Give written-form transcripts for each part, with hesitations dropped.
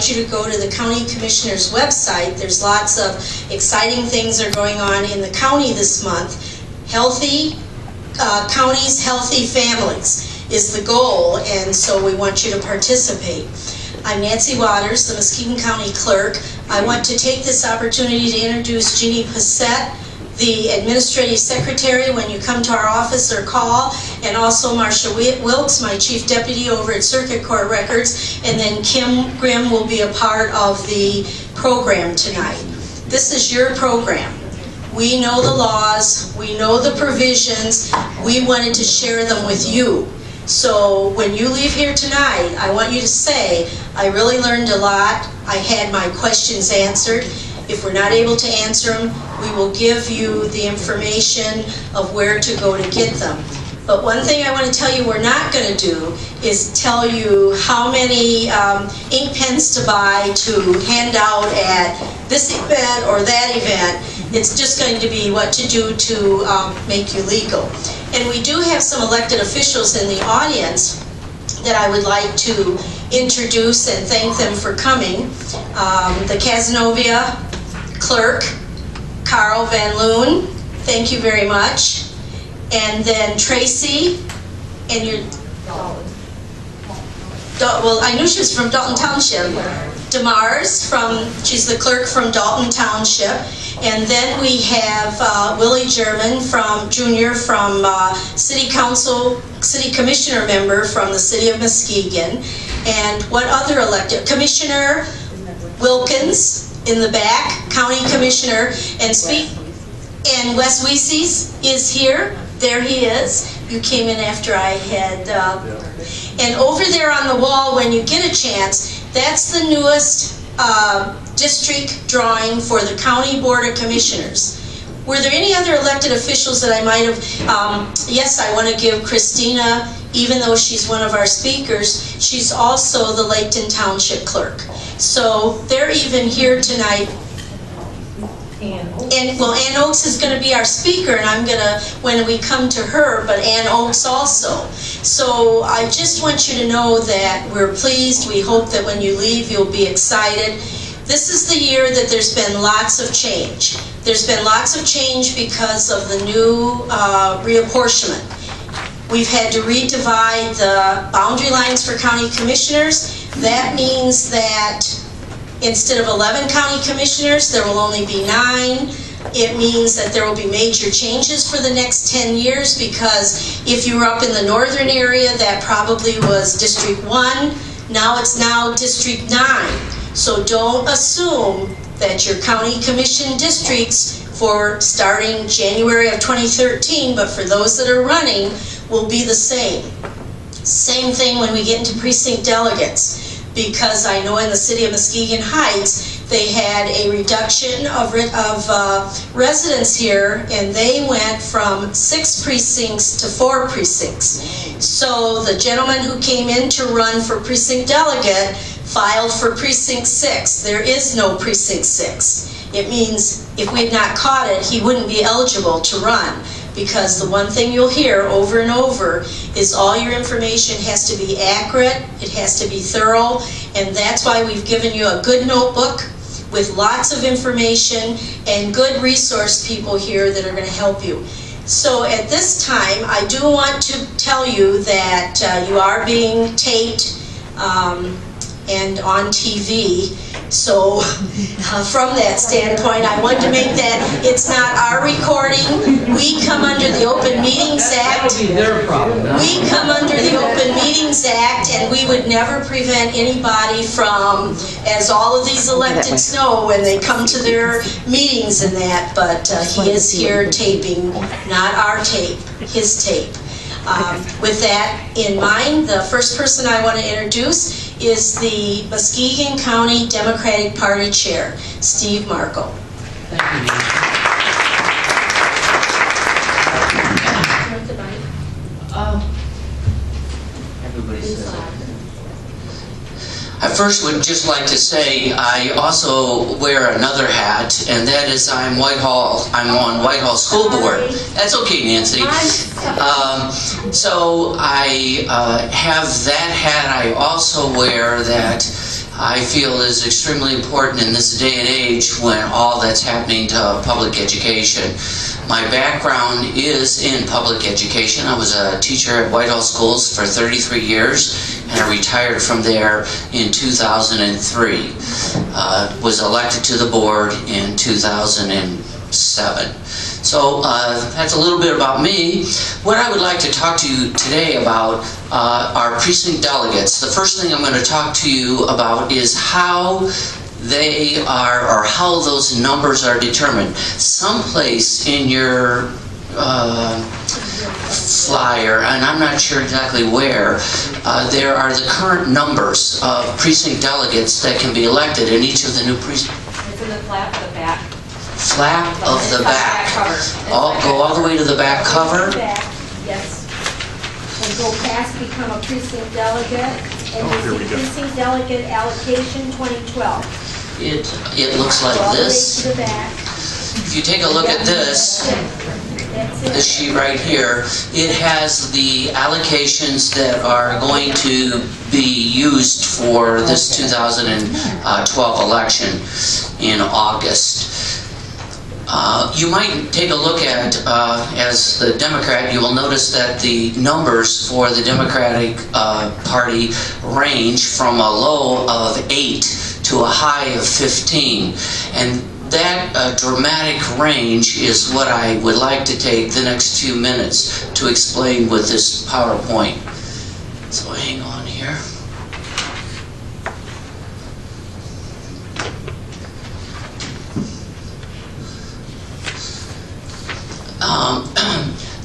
you to go to the County Commissioner's website. There's lots of exciting things are going on in the county this month. Healthy counties, healthy families is the goal, and so we want you to participate. I'm Nancy Waters, the Muskegon County Clerk. I want to take this opportunity to introduce Jeannie Passette, the Administrative Secretary, when you come to our office or call, and also Marcia Wilkes, my Chief Deputy over at Circuit Court Records, and then Kim Grimm will be a part of the program tonight. This is your program. We know the laws, we know the provisions, we wanted to share them with you. So when you leave here tonight, I want you to say, I really learned a lot, I had my questions answered. If we're not able to answer them, we will give you the information of where to go to get them. But one thing I want to tell you we're not going to do is tell you how many ink pens to buy to hand out at this event or that event. It's just going to be what to do to make you legal. And we do have some elected officials in the audience that I would like to introduce and thank them for coming. The Cazenovia Clerk, Carl Van Loon, thank you very much. And then Tracy, and your, well, I knew she was from Dalton Township. Demars, she's the clerk from Dalton Township. And then we have Willie German Jr. from City Council, City Commissioner member from the City of Muskegon. And what other elected? Commissioner Wilkins in the back, County Commissioner, and Wes Weeses is here. There he is. You came in after I had, and over there on the wall, when you get a chance, that's the newest district drawing for the County Board of Commissioners. Were there any other elected officials that I might have, yes, I want to give Christina, even though she's one of our speakers, she's also the Laketon Township Clerk. So they're even here tonight. And well, Ann Oaks is going to be our speaker, and I'm going to, when we come to her, but Ann Oaks also. So I just want you to know that we're pleased. We hope that when you leave, you'll be excited. This is the year that there's been lots of change. There's been lots of change because of the new reapportionment. We've had to redivide the boundary lines for county commissioners. That means that instead of 11 county commissioners, there will only be 9. It means that there will be major changes for the next 10 years, because if you were up in the northern area, that probably was District 1. Now it's District 9. So don't assume that your county commission districts for starting January of 2013, but for those that are running, will be the same. Same thing when we get into precinct delegates, because I know in the city of Muskegon Heights, they had a reduction of residents here, and they went from 6 precincts to 4 precincts. So the gentleman who came in to run for precinct delegate filed for precinct 6. There is no precinct 6. It means if we had not caught it, he wouldn't be eligible to run, because the one thing you'll hear over and over is all your information has to be accurate, it has to be thorough, and that's why we've given you a good notebook with lots of information and good resource people here that are going to help you. So at this time, I do want to tell you that you are being taped and on TV. So from that standpoint, I wanted to make that it's not our recording. We come under the Open Meetings Act. That would be their problem. We come under the Open Meetings Act, and we would never prevent anybody from, as all of these electeds know when they come to their meetings and that, but he is here taping, not our tape, his tape. With that in mind, the first person I want to introduce is the Muskegon County Democratic Party Chair, Steve Marco. Thank you. Everybody says it. I first would just like to say I also wear another hat, and that is I'm on Whitehall School Board. That's okay, Nancy. So I have that hat. I also wear that I feel is extremely important in this day and age when all that's happening to public education. My background is in public education. I was a teacher at Whitehall Schools for 33 years, and I retired from there in 2003. Was elected to the board in 2007. So that's a little bit about me. What I would like to talk to you today about are precinct delegates. The first thing I'm going to talk to you about is how they are, or how those numbers are determined. Someplace in your flyer, and I'm not sure exactly where, there are the current numbers of precinct delegates that can be elected in each of the new precincts. It's in the flap of the back. Flap of the back. Go all the way to the back cover. Yes. And go past become a precinct delegate, and you see precinct delegate allocation 2012. It looks like All the way this. to the back. If you take a look at this, That's it. this sheet right here, it has the allocations that are going to be used for this 2012 election in August. You might take a look at, as the Democrat, you will notice that the numbers for the Democratic Party range from a low of 8 to a high of 15. And that dramatic range is what I would like to take the next few minutes to explain with this PowerPoint. So hang on here.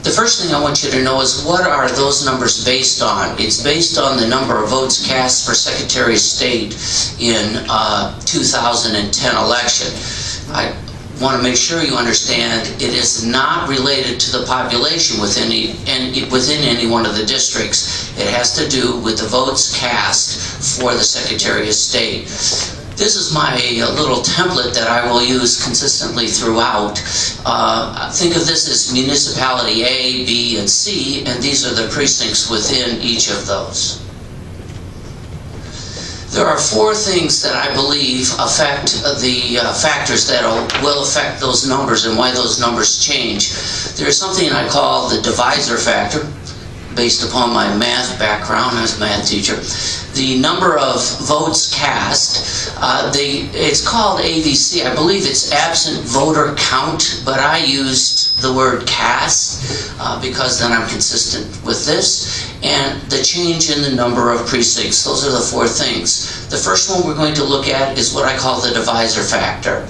The first thing I want you to know is, what are those numbers based on? It's based on the number of votes cast for Secretary of State in 2010 election. I want to make sure you understand it is not related to the population within any one of the districts. It has to do with the votes cast for the Secretary of State. This is my little template that I will use consistently throughout. Think of this as municipality A, B, and C, and these are the precincts within each of those. There are four things that I believe affect the factors that will affect those numbers and why those numbers change. There's something I call the divisor factor, based upon my math background as a math teacher. The number of votes cast, it's called AVC. I believe it's absent voter count, but I used the word cast because then I'm consistent with this. And the change in the number of precincts. Those are the four things. The first one we're going to look at is what I call the divisor factor.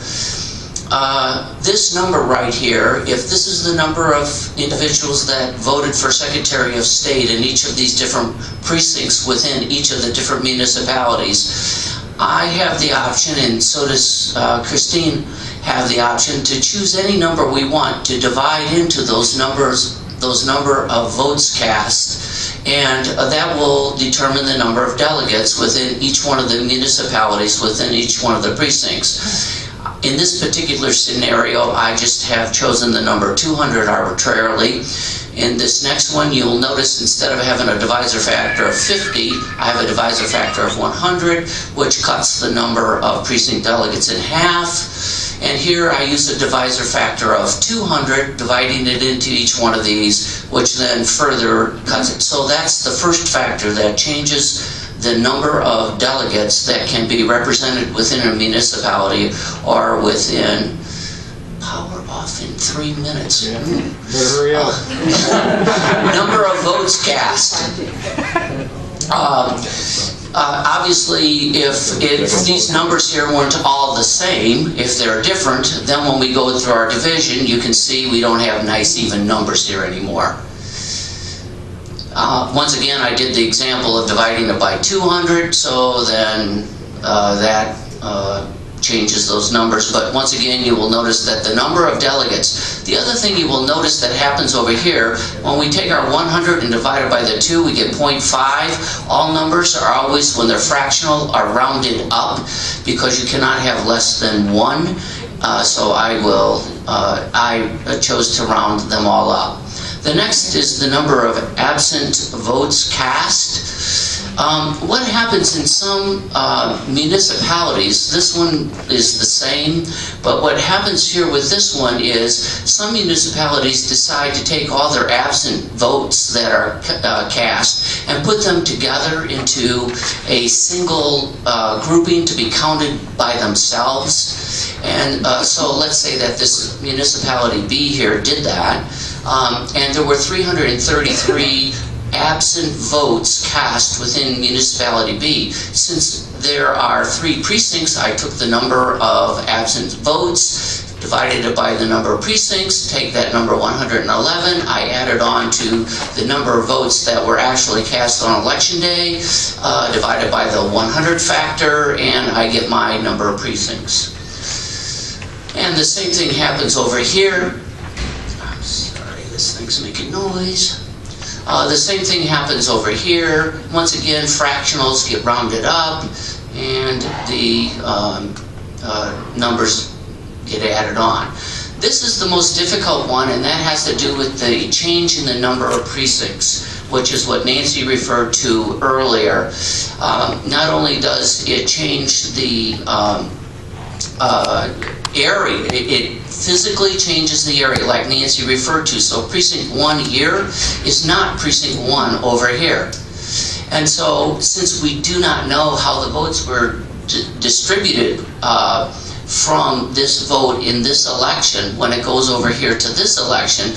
This number right here, if this is the number of individuals that voted for Secretary of State in each of these different precincts within each of the different municipalities, I have the option, and so does Christine have the option, to choose any number we want to divide into those numbers, those number of votes cast, and that will determine the number of delegates within each one of the municipalities within each one of the precincts. In this particular scenario, I just have chosen the number 200 arbitrarily. In this next one, you'll notice instead of having a divisor factor of 50, I have a divisor factor of 100, which cuts the number of precinct delegates in half. And here I use a divisor factor of 200, dividing it into each one of these, which then further cuts it. So that's the first factor that changes the number of delegates that can be represented within a municipality or within, power off in 3 minutes. Yeah. Better hurry up. Number of votes cast. Obviously, if these numbers here weren't all the same, if they're different, then when we go through our division, you can see we don't have nice even numbers here anymore. Once again, I did the example of dividing it by 200, so then that changes those numbers. But once again, you will notice that the number of delegates, the other thing you will notice that happens over here, when we take our 100 and divide it by the 2, we get 0.5. All numbers are always, when they're fractional, are rounded up, because you cannot have less than 1. So I chose to round them all up. The next is the number of absent votes cast. What happens in some municipalities, this one is the same, but what happens here with this one is some municipalities decide to take all their absent votes that are cast and put them together into a single grouping to be counted by themselves. And so let's say that this municipality B here did that, and there were 333 absent votes cast within municipality B. Since there are 3 precincts, I took the number of absent votes, divided it by the number of precincts, take that number 111, I added on to the number of votes that were actually cast on election day, divided by the 100 factor, and I get my number of precincts. And the same thing happens over here. I'm sorry, this thing's making noise. The same thing happens over here. Once again, fractionals get rounded up and the numbers get added on. This is the most difficult one, and that has to do with the change in the number of precincts, which is what Nancy referred to earlier. Not only does it change the area, it physically changes the area like Nancy referred to. So precinct 1 here is not precinct 1 over here. And so since we do not know how the votes were distributed from this vote in this election when it goes over here to this election,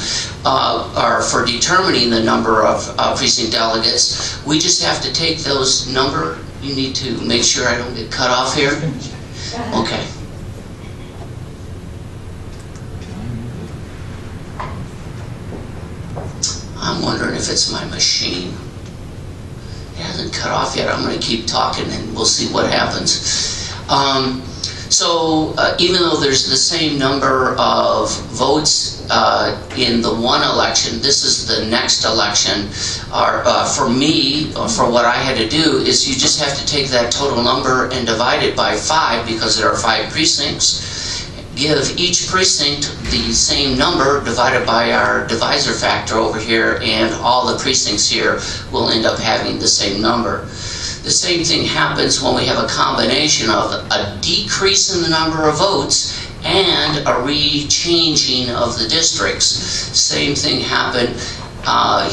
or for determining the number of precinct delegates, we just have to take those number. You need to make sure I don't get cut off here. Okay. I'm wondering if it's my machine. It hasn't cut off yet. I'm going to keep talking and we'll see what happens. So even though there's the same number of votes in the one election, this is the next election. For me, for what I had to do, is you just have to take that total number and divide it by 5 because there are 5 precincts. Give each precinct the same number divided by our divisor factor over here, and all the precincts here will end up having the same number. The same thing happens when we have a combination of a decrease in the number of votes and a re-changing of the districts. Same thing happened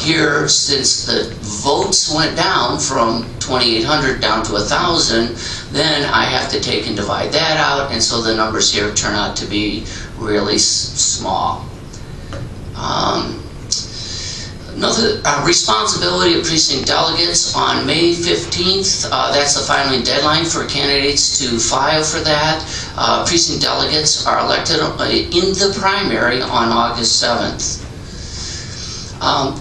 here. Since the votes went down from 2,800 down to 1,000, then I have to take and divide that out, and so the numbers here turn out to be really small. Another responsibility of precinct delegates on May 15th, that's the filing deadline for candidates to file for that. Precinct delegates are elected in the primary on August 7th.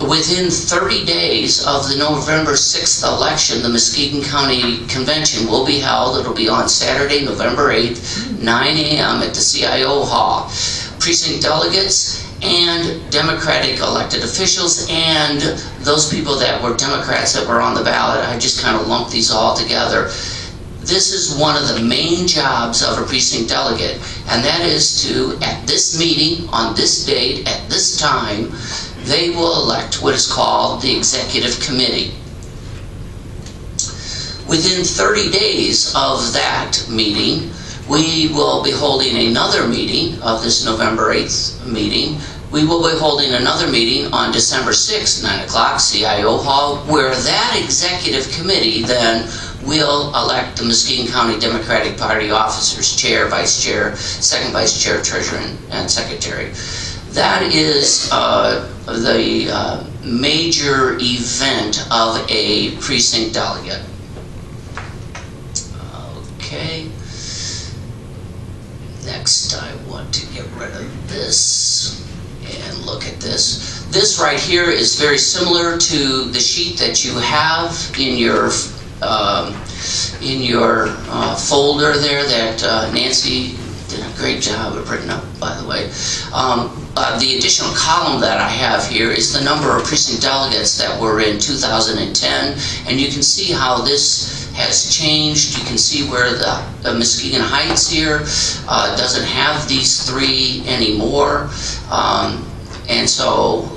Within 30 days of the November 6th election, the Muskegon County Convention will be held. It'll be on Saturday, November 8th, 9 a.m. at the CIO Hall. Precinct delegates and Democratic elected officials and those people that were Democrats that were on the ballot, I just kind of lumped these all together. This is one of the main jobs of a precinct delegate, and that is to, at this meeting, on this date, at this time, they will elect what is called the executive committee. Within 30 days of that meeting, we will be holding another meeting of this November 8th meeting. We will be holding another meeting on December 6th, 9 o'clock, CIO Hall, where that executive committee then will elect the Muskegon County Democratic Party officers, chair, vice chair, second vice chair, treasurer, and secretary. That is the major event of a precinct delegate. Okay. Next, I want to get rid of this and look at this. This right here is very similar to the sheet that you have in your folder there that Nancy did a great job of printing up, by the way. The additional column that I have here is the number of precinct delegates that were in 2010, and you can see how this has changed. You can see where the Muskegon Heights here doesn't have these 3 anymore, and so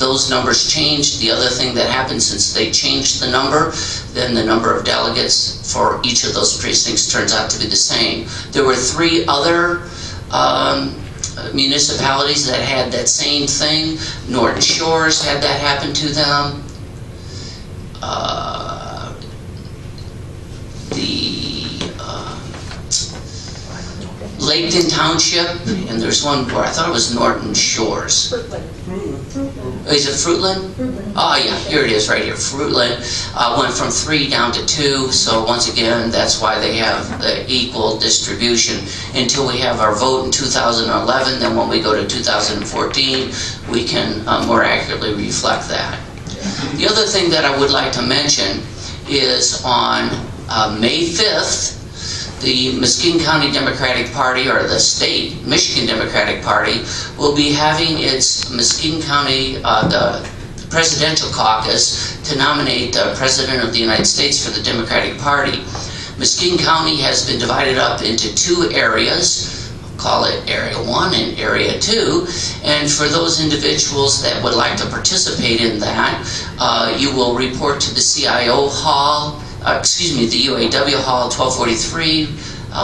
those numbers change, the other thing that happened since they changed the number, then the number of delegates for each of those precincts turns out to be the same. There were 3 other municipalities that had that same thing. Norton Shores had that happen to them. Laketon Township, and there's one where I thought it was Norton Shores. Is it Fruitland? Oh yeah, here it is right here. Fruitland went from 3 down to 2, so once again, that's why they have the equal distribution until we have our vote in 2011. Then when we go to 2014, we can more accurately reflect that. The other thing that I would like to mention is on May 5th, the Muskegon County Democratic Party, or the state Michigan Democratic Party, will be having its Muskegon County, the presidential caucus to nominate the President of the United States for the Democratic Party. Muskegon County has been divided up into 2 areas, call it Area 1 and Area 2, and for those individuals that would like to participate in that, you will report to the CIO Hall, the UAW Hall, 1243,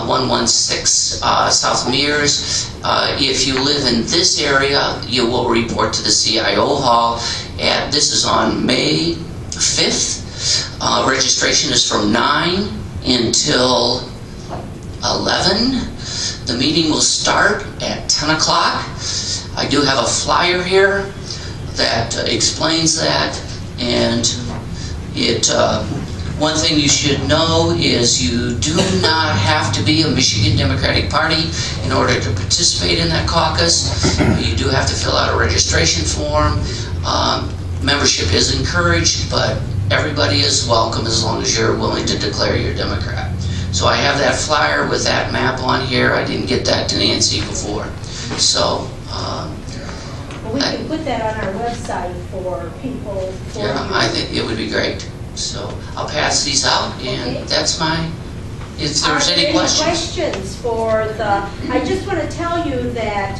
116 South Mears. If you live in this area, you will report to the CIO Hall. And this is on May 5th. Registration is from 9 until 11. The meeting will start at 10 o'clock. I do have a flyer here that explains that, and it one thing you should know is you do not have to be a Michigan Democratic Party in order to participate in that caucus. You do have to fill out a registration form. Membership is encouraged, but everybody is welcome as long as you're willing to declare you're a Democrat. So I have that flyer with that map on here. I didn't get that to Nancy before. So well, we can put that on our website for people. Yeah, I think it would be great. So I'll pass these out, and okay. That's my, if there's any questions for the, I just want to tell you that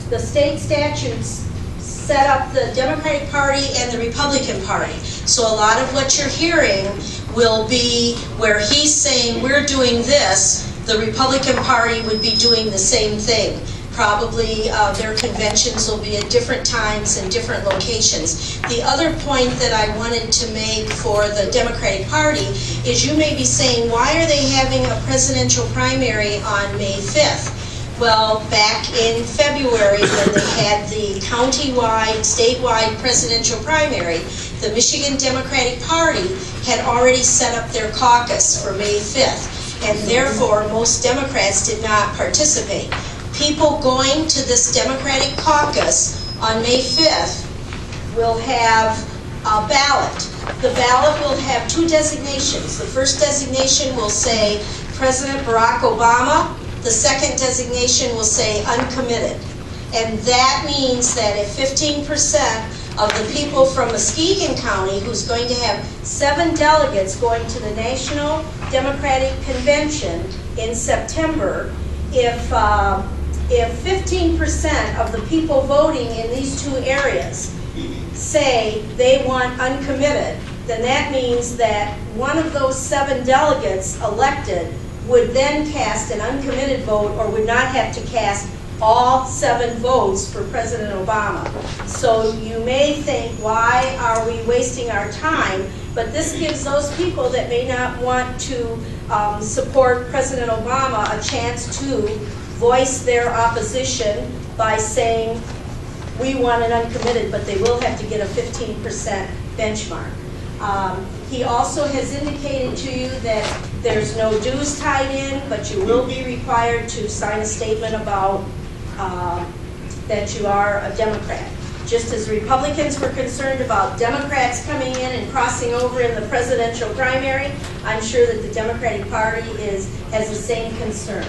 the state statutes set up the Democratic Party and the Republican Party. So a lot of what you're hearing will be where he's saying we're doing this, the Republican Party would be doing the same thing. Probably their conventions will be at different times and different locations. The other point that I wanted to make for the Democratic Party is you may be saying, why are they having a presidential primary on May 5th? Well, back in February when they had the county-wide, statewide presidential primary, the Michigan Democratic Party had already set up their caucus for May 5th, and therefore most Democrats did not participate. People going to this Democratic caucus on May 5th will have a ballot. The ballot will have 2 designations. The first designation will say President Barack Obama. The second designation will say uncommitted. And that means that if 15% of the people from Muskegon County, who's going to have 7 delegates going to the National Democratic Convention in September, if 15% of the people voting in these 2 areas say they want uncommitted, then that means that one of those 7 delegates elected would then cast an uncommitted vote or would not have to cast all 7 votes for President Obama. So you may think, why are we wasting our time? But this gives those people that may not want to support President Obama a chance to voice their opposition by saying, we want an uncommitted, but they will have to get a 15% benchmark. He also has indicated to you that there's no dues tied in, but you will be required to sign a statement about that you are a Democrat. Just as Republicans were concerned about Democrats coming in and crossing over in the presidential primary, I'm sure that the Democratic Party has the same concerns.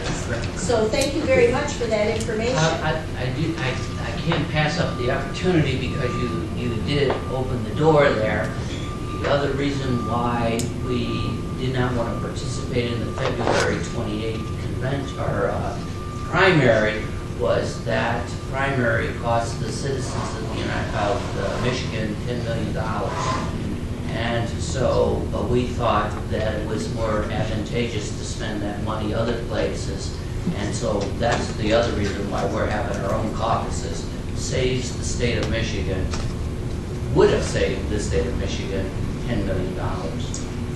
So thank you very much for that information. I can't pass up the opportunity because you did open the door there. The other reason why we did not want to participate in the February 28th convention or primary was that primary cost the citizens of Michigan $10 million. And so we thought that it was more advantageous to spend that money other places. And so that's the other reason why we're having our own caucuses. Saves the state of Michigan, would have saved the state of Michigan $10 million.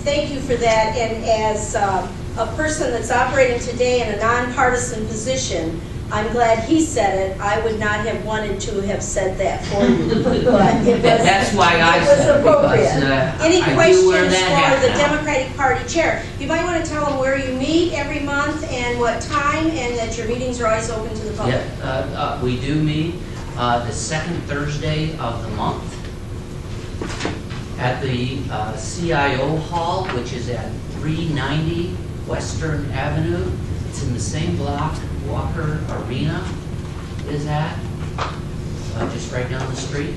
Thank you for that. And as a person that's operating today in a nonpartisan position, I'm glad he said it. I would not have wanted to have said that for you, but it was, That's why I said it, appropriate. because Any I do questions wear that for hat the now. Democratic Party chair? You might want to tell them where you meet every month and what time, and that your meetings are always open to the public. Yeah, we do meet the second Thursday of the month at the CIO Hall, which is at 390 Western Avenue. It's in the same block Walker Arena is at, just right down the street.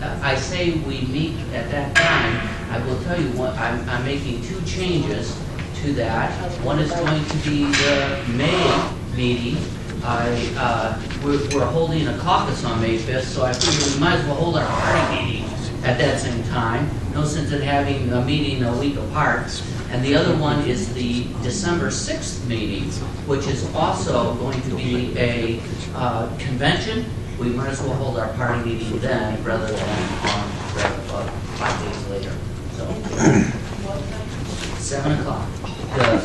I say we meet at that time. I will tell you what, I'm making two changes to that. One is going to be the May meeting. We're holding a caucus on May 5th, so I figured we might as well hold our party meeting at that same time. No sense in having a meeting a week apart. And the other one is the December 6th meeting, which is also going to be a convention. We might as well hold our party meeting then rather than on 5 days later. So, 7 o'clock.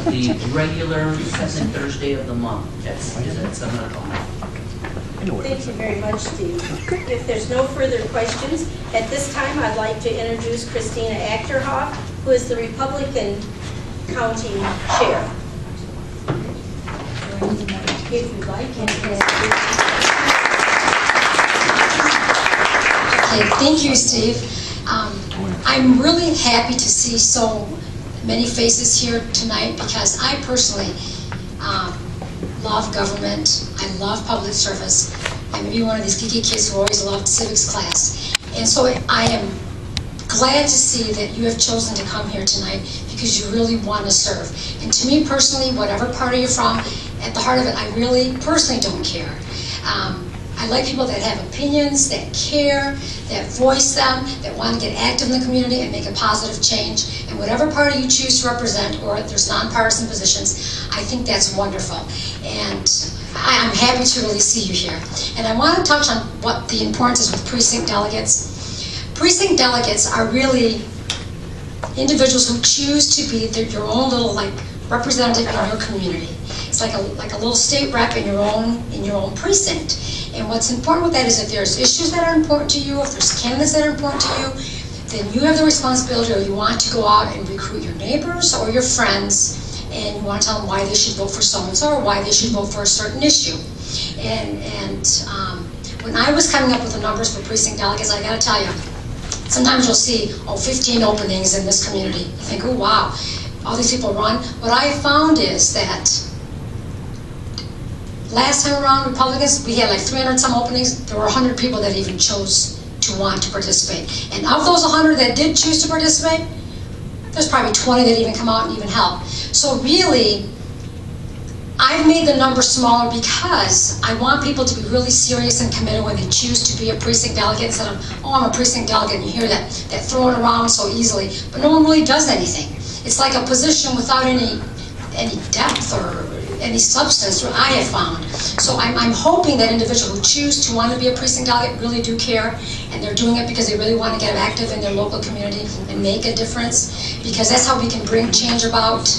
The regular second Thursday of the month is at 7 o'clock. Thank you very much, Steve. If there's no further questions, at this time I'd like to introduce Christina Achterhoff, who is the Republican County Chair. If you'd like. Okay, thank you, Steve. I'm really happy to see so many faces here tonight because I personally love government. I love public service. I'm maybe one of these geeky kids who always loved civics class. And so I am glad to see that you have chosen to come here tonight because you really want to serve. And to me personally, whatever party you're from, at the heart of it, I really personally don't care. I like people that have opinions, that care, that voice them, that want to get active in the community and make a positive change. And whatever party you choose to represent, or if there's nonpartisan positions, I think that's wonderful. And I'm happy to really see you here. And I want to touch on what the importance is with precinct delegates. Precinct delegates are really individuals who choose to be your own little representative in your community. It's like a little state rep in your own precinct. And what's important with that is if there's issues that are important to you, if there's candidates that are important to you, then you have the responsibility, or you want to go out and recruit your neighbors or your friends, and you want to tell them why they should vote for so-and-so or why they should vote for a certain issue. And when I was coming up with the numbers for precinct delegates, I got to tell you, sometimes you'll see, 15 openings in this community. You think, oh wow, all these people run. What I found is that last time around, Republicans, we had like 300 some openings. There were 100 people that even chose to want to participate. And of those 100 that did choose to participate, there's probably 20 that even come out and even help. So really, I've made the number smaller because I want people to be really serious and committed when they choose to be a precinct delegate instead of, oh, I'm a precinct delegate, and you hear that thrown around so easily, but no one really does anything. It's like a position without any depth or any substance, what I have found. So I'm hoping that individuals who choose to want to be a precinct delegate really do care, and they're doing it because they really want to get active in their local community and make a difference, because that's how we can bring change about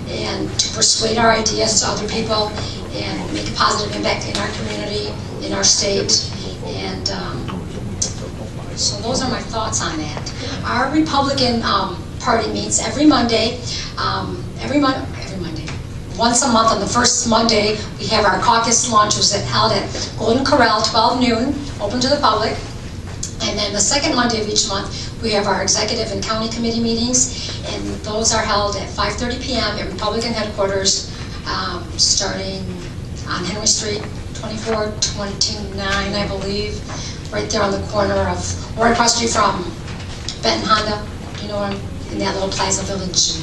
and to persuade our ideas to other people and make a positive impact in our community, in our state. And so those are my thoughts on that. Our Republican Party meets every Monday. Once a month on the first Monday, we have our caucus lunch, which is held at Golden Corral, 12 noon, open to the public. And then the second Monday of each month, we have our executive and county committee meetings, and those are held at 5:30 p.m. at Republican headquarters, starting on Henry Street, 2429, I believe, right there on the corner of, right across the street from Benton Honda, you know, in that little Plaza Village.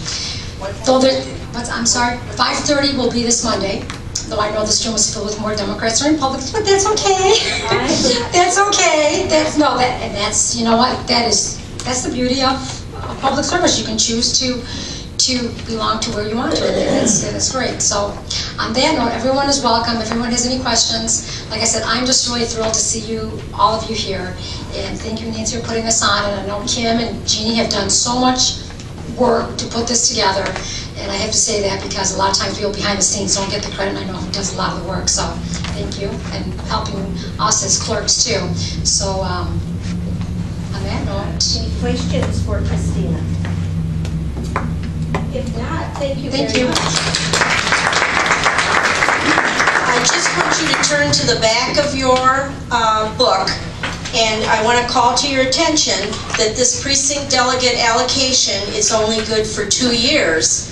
I'm sorry, 5:30 will be this Monday. though I know this room is filled with more Democrats than Republicans, but that's okay. That's okay. That's you know what? That's the beauty of public service. You can choose to belong to where you want to, and it's great. So on that note, everyone is welcome. If everyone has any questions, like I said, I'm just really thrilled to see you, all of you here, and thank you, Nancy, for putting this on. And I know Kim and Jeannie have done so much work to put this together, and I have to say that because a lot of times people behind the scenes don't get the credit, and I know who does a lot of the work. So thank you, and helping us as clerks too. So on that note, Any questions for Christina? If not, thank you very much. I just want you to turn to the back of your book, and I want to call to your attention that this precinct delegate allocation is only good for 2 years.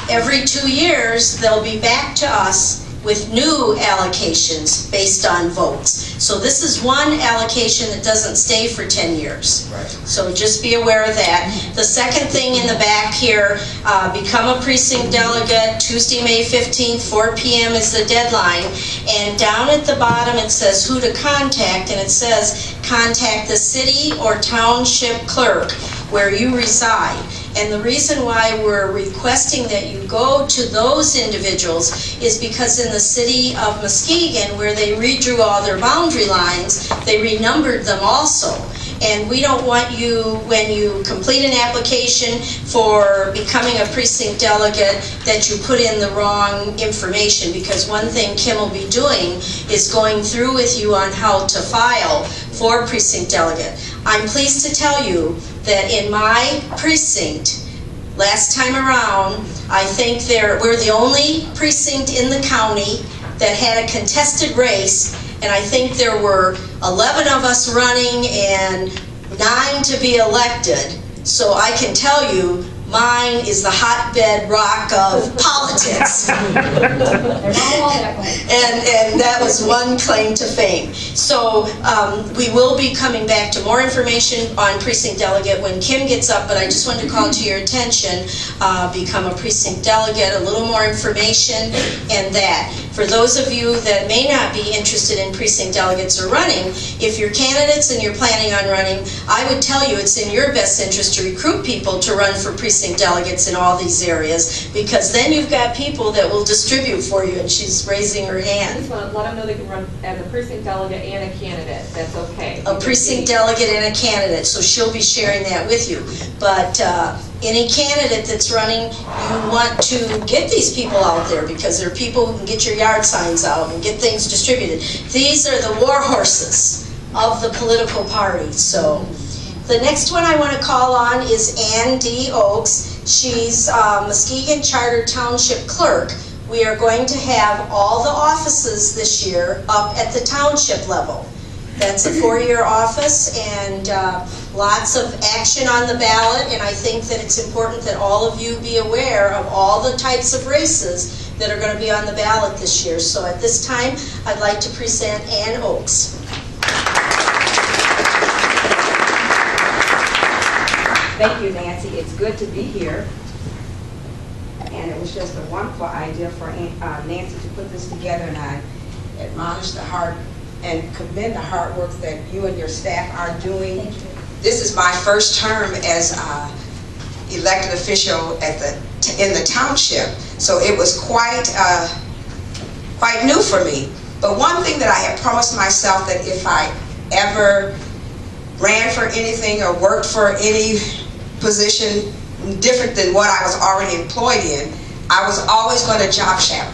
Every 2 years, they'll be back to us with new allocations based on votes. So this is one allocation that doesn't stay for 10 years. Right. So just be aware of that. The second thing in the back here, become a precinct delegate, Tuesday, May 15th, 4 p.m. is the deadline. And down at the bottom it says who to contact, and it says contact the city or township clerk where you reside. And the reason why we're requesting that you go to those individuals is because in the city of Muskegon, where they redrew all their boundary lines, they renumbered them also. And we don't want you, when you complete an application for becoming a precinct delegate, that you put in the wrong information, because one thing Kim will be doing is going through with you on how to file for precinct delegate. I'm pleased to tell you that in my precinct, last time around, I think we're the only precinct in the county that had a contested race, and I think there were 11 of us running and 9 to be elected. So I can tell you, mine is the hotbed rock of politics. And that was one claim to fame. So we will be coming back to more information on precinct delegate when Kim gets up, but I just wanted to call to your attention, become a precinct delegate, a little more information, and that. For those of you that may not be interested in precinct delegates or running, if you're candidates and you're planning on running, I would tell you it's in your best interest to recruit people to run for precinct delegates in all these areas, because then you've got people that will distribute for you, and she's raising her I hand. just want to let them know they can run as a precinct delegate and a candidate. That's okay. A precinct delegate and a candidate, so she'll be sharing that with you. But any candidate that's running, you want to get these people out there, because they're people who can get your yard signs out and get things distributed. These are the war horses of the political party. So the next one I want to call on is Ann D. Oakes. She's Muskegon Charter Township Clerk. We are going to have all the offices this year up at the township level. That's a 4-year office, and lots of action on the ballot, and I think that it's important that all of you be aware of all the types of races that are going to be on the ballot this year. So at this time, I'd like to present Ann Oakes. Thank you, Nancy. It's good to be here. And it was just a wonderful idea for Nancy to put this together, and I admonish the hard and commend the hard work that you and your staff are doing. This is my first term as elected official in the township, so it was quite new for me. But one thing that I had promised myself, that if I ever ran for anything or worked for any position different than what I was already employed in, I was always going to job shadow.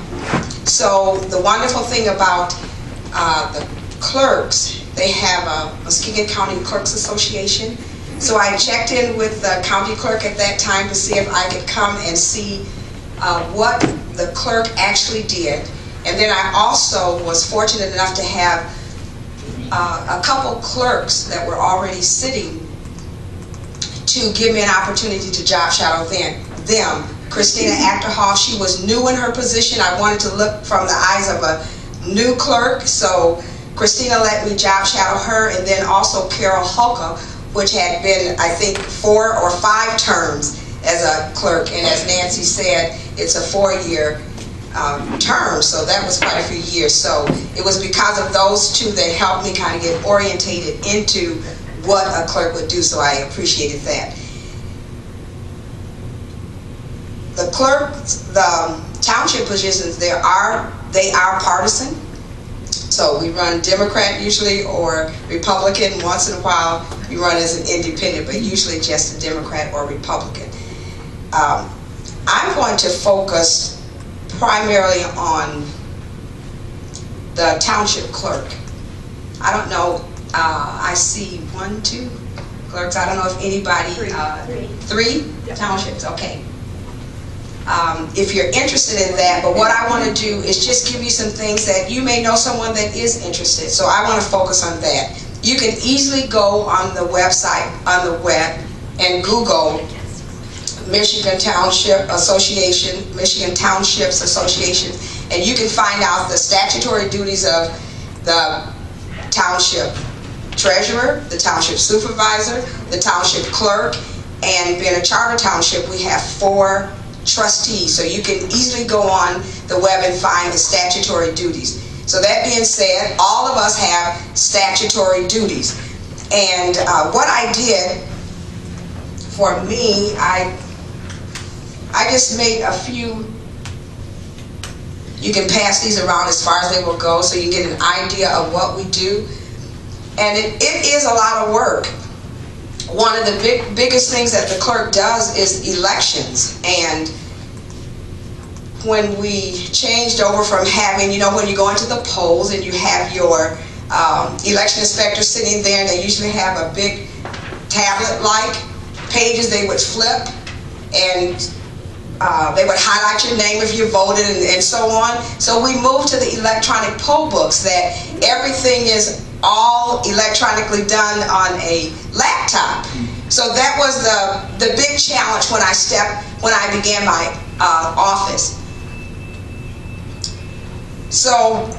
So the wonderful thing about the clerks, they have a Muskegon County Clerks Association. So I checked in with the county clerk at that time to see if I could come and see what the clerk actually did. And then I also was fortunate enough to have a couple clerks that were already sitting to give me an opportunity to job shadow them. Christina Achterhoff, she was new in her position. I wanted to look from the eyes of a new clerk, so Christina let me job shadow her, and then also Carol Hulka, which had been, I think, 4 or 5 terms as a clerk, and as Nancy said, it's a 4-year term, so that was quite a few years. So it was because of those two that helped me kind of get orientated into what a clerk would do, so I appreciated that. The clerk, the township positions, they are partisan. So we run Democrat usually, or Republican. Once in a while we run as an independent, but usually just a Democrat or Republican. I'm going to focus primarily on the township clerk. I don't know, I see 1, 2 clerks. I don't know if anybody, three townships, okay. If you're interested in that, but what I want to do is just give you some things that you may know someone that is interested, so I want to focus on that. You can easily go on the website, on the web, and Google Michigan Township Association, Michigan Townships Association, and you can find out the statutory duties of the township treasurer, the township supervisor, the township clerk, and being a charter township, we have 4 trustees, so you can easily go on the web and find the statutory duties. So that being said, all of us have statutory duties, and what I did for me, I just made a few. You can pass these around as far as they will go, so you get an idea of what we do, and it is a lot of work. One of the biggest things that the clerk does is elections, and when we changed over from having, you know, when you go into the polls and you have your election inspector sitting there, and they usually have a big tablet-like pages they would flip, and they would highlight your name if you voted, and so on. So we moved to the electronic poll books, that everything is all electronically done on a laptop. So that was the big challenge when I began my office. So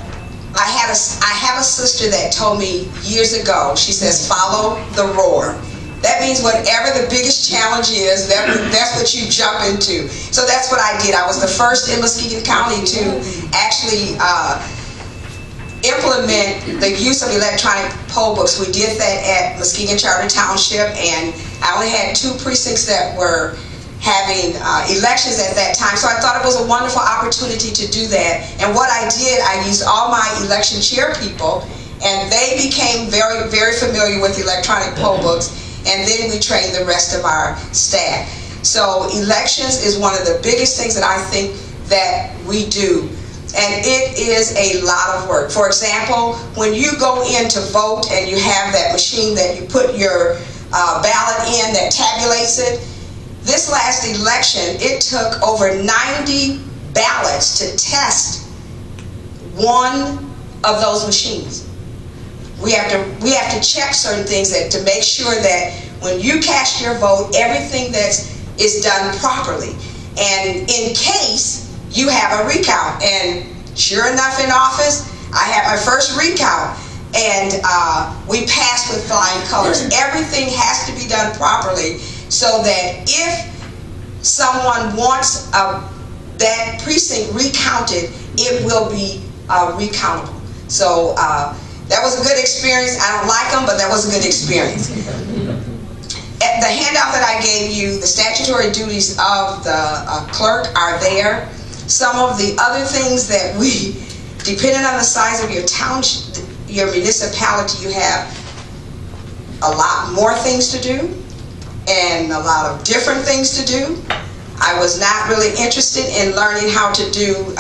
I have a sister that told me years ago, she says, follow the roar. That means whatever the biggest challenge is, that's what you jump into. So that's what I did. I was the first in Muskegon County to actually implement the use of electronic poll books. We did that at Muskegon Charter Township, and I only had 2 precincts that were having elections at that time. So I thought it was a wonderful opportunity to do that. And what I did, I used all my election chair people, and they became very, very familiar with electronic poll books. And then we train the rest of our staff. So elections is one of the biggest things that I think that we do. And it is a lot of work. For example, when you go in to vote and you have that machine that you put your ballot in that tabulates it, this last election, it took over 90 ballots to test one of those machines. We have to check certain things to make sure that when you cast your vote, everything is done properly. And in case you have a recount, and sure enough, in office, I had my first recount, and we passed with flying colors. Everything has to be done properly, so that if someone wants that precinct recounted, it will be recountable. So that was a good experience. I don't like them, but that was a good experience. The handout that I gave you, the statutory duties of the clerk are there. Some of the other things that we, depending on the size of your township, your municipality, you have a lot more things to do and a lot of different things to do. I was not really interested in learning how to do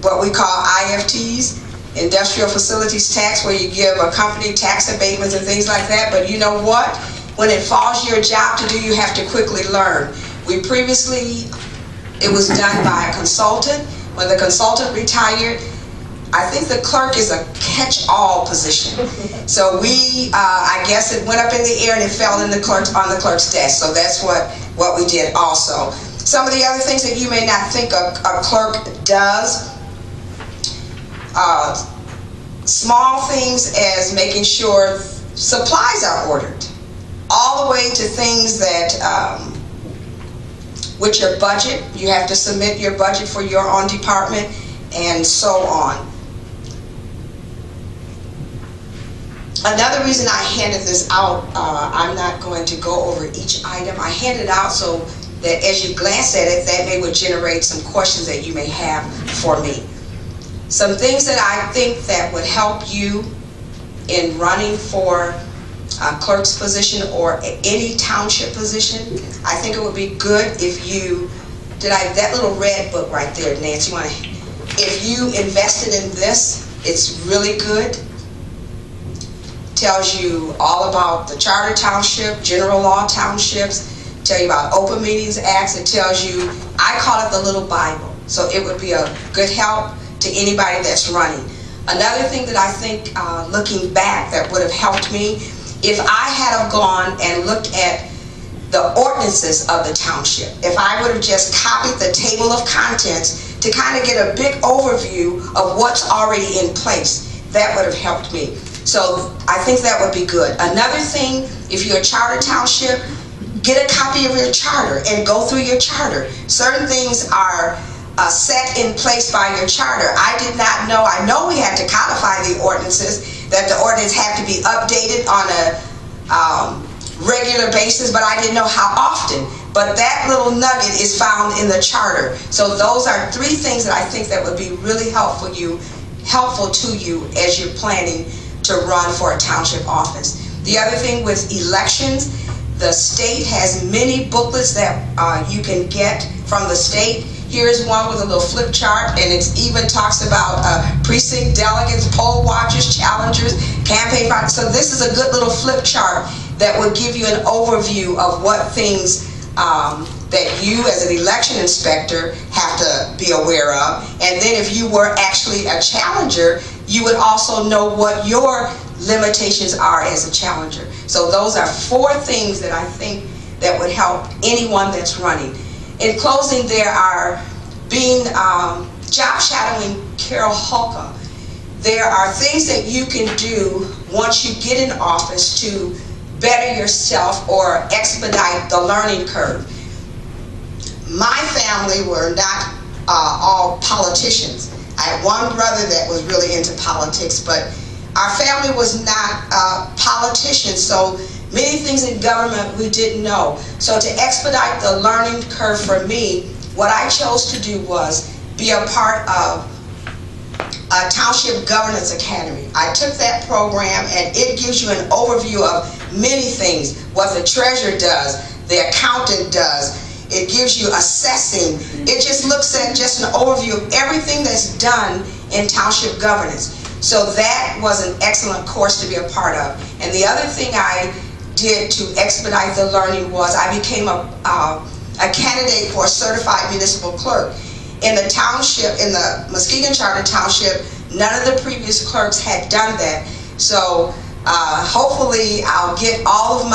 what we call IFTs, Industrial Facilities Tax, where you give a company tax abatements and things like that. But you know what? When it falls your job to do, you have to quickly learn. It was done by a consultant. When the consultant retired, I think the clerk is a catch-all position. So I guess it went up in the air and it fell on the clerk's desk. So that's what we did also. Some of the other things that you may not think a clerk does, small things as making sure supplies are ordered, all the way to things that with your budget. You have to submit your budget for your own department, and so on. Another reason I handed this out, I'm not going to go over each item. I handed it out so that as you glance at it, that may would generate some questions that you may have for me. Some things that I think that would help you in running for a clerk's position or any township position. I think it would be good if you, that little red book right there, Nancy, if you invested in this, it's really good. Tells you all about the charter township, general law townships, tell you about open meetings acts. It tells you, I call it the little Bible. So it would be a good help to anybody that's running. Another thing that I think, looking back, that would have helped me, if I had have gone and looked at the ordinances of the township, if I would have just copied the table of contents to kind of get a big overview of what's already in place, that would have helped me. So I think that would be good. Another thing, if you're a charter township, get a copy of your charter and go through your charter. Certain things are set in place by your charter. I did not know, I know we had to codify the ordinances, that the ordinance had to be updated on a regular basis, but I didn't know how often. But that little nugget is found in the charter. So those are three things that I think that would be really helpful to you as you're planning to run for a township office. The other thing with elections, the state has many booklets that you can get from the state. Here's one with a little flip chart, and it even talks about precinct delegates, poll watchers, challengers, campaign finance. So this is a good little flip chart that will give you an overview of what things that you as an election inspector have to be aware of. And then if you were actually a challenger, you would also know what your limitations are as a challenger. So those are four things that I think that would help anyone that's running. In closing, there are being job shadowing Carol Holka. There are things that you can do once you get in office to better yourself or expedite the learning curve. My family were not all politicians. I had one brother that was really into politics, but our family was not politicians, so many things in government we didn't know. So to expedite the learning curve for me, what I chose to do was be a part of a Township Governance Academy. I took that program, and it gives you an overview of many things, what the treasurer does, the accountant does. It gives you assessing. It just looks at just an overview of everything that's done in township governance. So that was an excellent course to be a part of. And the other thing I did to expedite the learning was I became a candidate for a certified municipal clerk. In the township, in the Muskegon Charter Township, none of the previous clerks had done that. So hopefully I'll get all of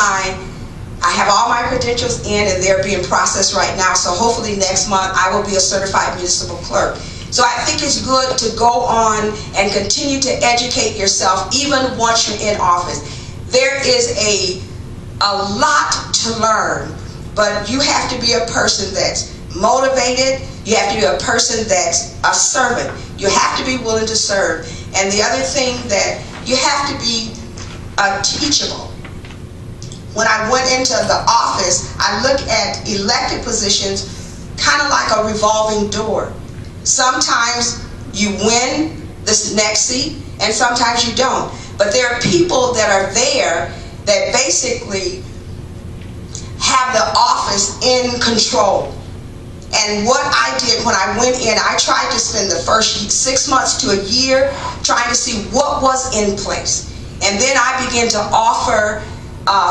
I have all my credentials in, and they're being processed right now. So hopefully next month I will be a certified municipal clerk. So I think it's good to go on and continue to educate yourself even once you're in office. There is a lot to learn, but you have to be a person that's motivated. You have to be a person that's a servant. You have to be willing to serve. And the other thing that you have to be teachable. When I went into the office, I look at elected positions kind of like a revolving door. Sometimes you win this next seat, and sometimes you don't. But there are people that are there that basically have the office in control. And what I did when I went in, I tried to spend the first 6 months to a year trying to see what was in place. And then I began to offer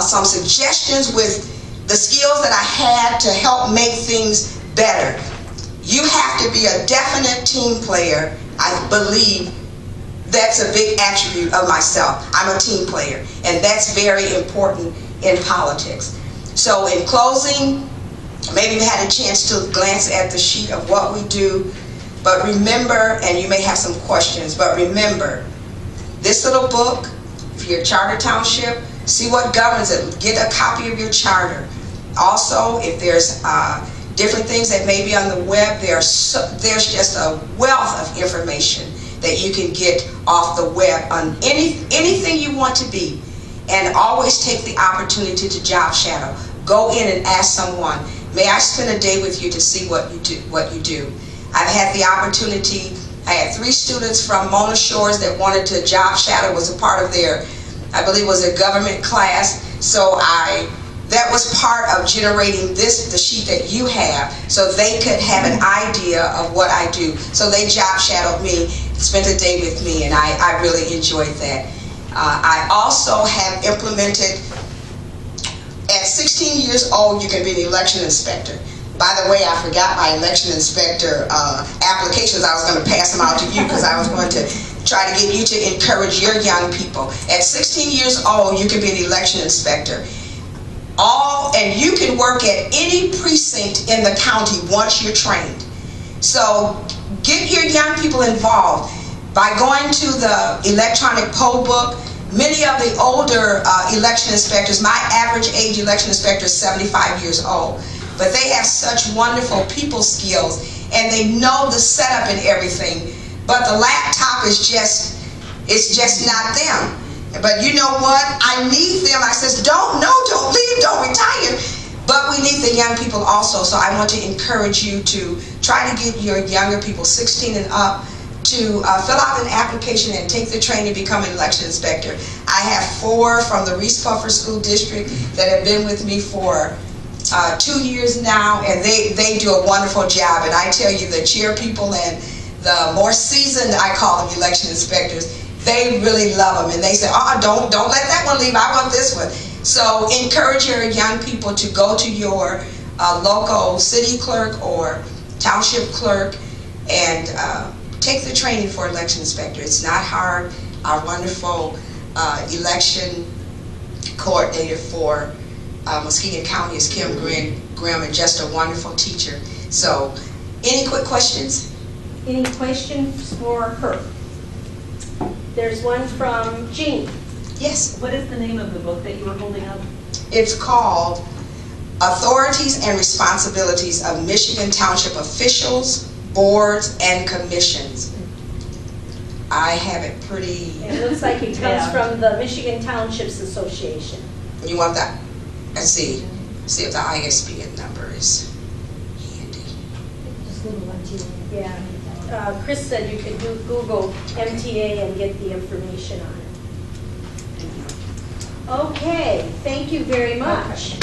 some suggestions with the skills that I had to help make things better. You have to be a definite team player. I believe that's a big attribute of myself. I'm a team player, and that's very important in politics. So in closing, maybe you had a chance to glance at the sheet of what we do, but remember, and you may have some questions, but remember, this little book, if you're a charter township, see what governs it. Get a copy of your charter. Also, if there's different things that may be on the web. There's just a wealth of information that you can get off the web on anything you want to be. And always take the opportunity to job shadow. Go in and ask someone, may I spend a day with you to see what you do? I've had the opportunity. I had 3 students from Mona Shores that wanted to job shadow, was a part of their, I believe it was a government class. So that was part of generating the sheet that you have, so they could have an idea of what I do. So they job shadowed me, spent a day with me, and I really enjoyed that. I also have implemented, at 16 years old, you can be an election inspector. By the way, I forgot my election inspector applications. I was going to pass them out to you because I was going to try to get you to encourage your young people. At 16 years old, you can be an election inspector. And you can work at any precinct in the county once you're trained. So get your young people involved by going to the electronic poll book. Many of the older election inspectors, my average age election inspector is 75 years old, but they have such wonderful people skills and they know the setup and everything, but the laptop is just not them. But you know what? I need them. I says, don't leave, don't retire. But we need the young people also. So I want to encourage you to try to get your younger people, 16 and up, to fill out an application and take the training to become an election inspector. I have 4 from the Reese Puffer School District that have been with me for 2 years now, and they do a wonderful job. And I tell you, the chair people and the more seasoned, I call them election inspectors, they really love them, and they say, don't let that one leave, I want this one. So encourage your young people to go to your local city clerk or township clerk and take the training for election inspector. It's not hard. Our wonderful election coordinator for Muskegon County is Kim Grimm, and just a wonderful teacher. So any quick questions? Any questions for her? There's one from Jean. Yes. What is the name of the book that you were holding up? It's called Authorities and Responsibilities of Michigan Township Officials, Boards, and Commissions. I have it pretty... It looks like it comes from the Michigan Townships Association. You want that? Let's see if the ISBN number is handy. Yeah. Chris said you could Google MTA and get the information on it. Okay, thank you very much.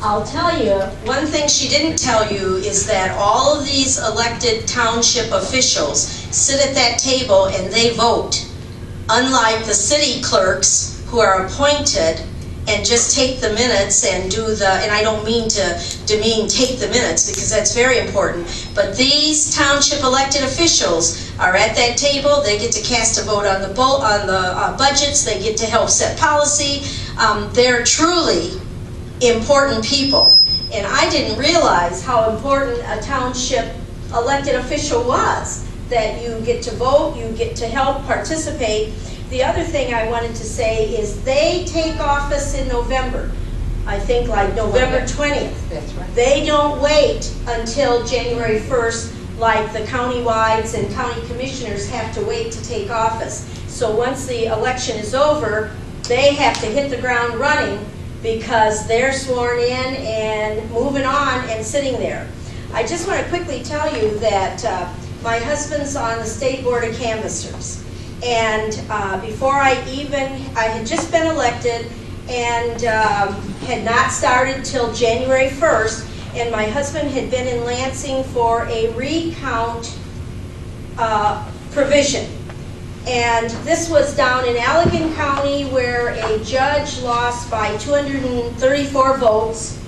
I'll tell you, one thing she didn't tell you is that all of these elected township officials sit at that table and they vote, unlike the city clerks who are appointed and just take the minutes and do the, and I don't mean to demean take the minutes because that's very important, but these township elected officials are at that table. They get to cast a vote on the budgets, they get to help set policy. They're truly important people. And I didn't realize how important a township elected official was, that you get to vote, you get to help participate. The other thing I wanted to say is they take office in November. I think like November 20th. That's right. They don't wait until January 1st like the county-wides and county commissioners have to wait to take office. So once the election is over, they have to hit the ground running because they're sworn in and moving on and sitting there. I just want to quickly tell you that my husband's on the State Board of Canvassers. And before I had just been elected and had not started till January 1st, and my husband had been in Lansing for a recount provision. And this was down in Allegan County where a judge lost by 234 votes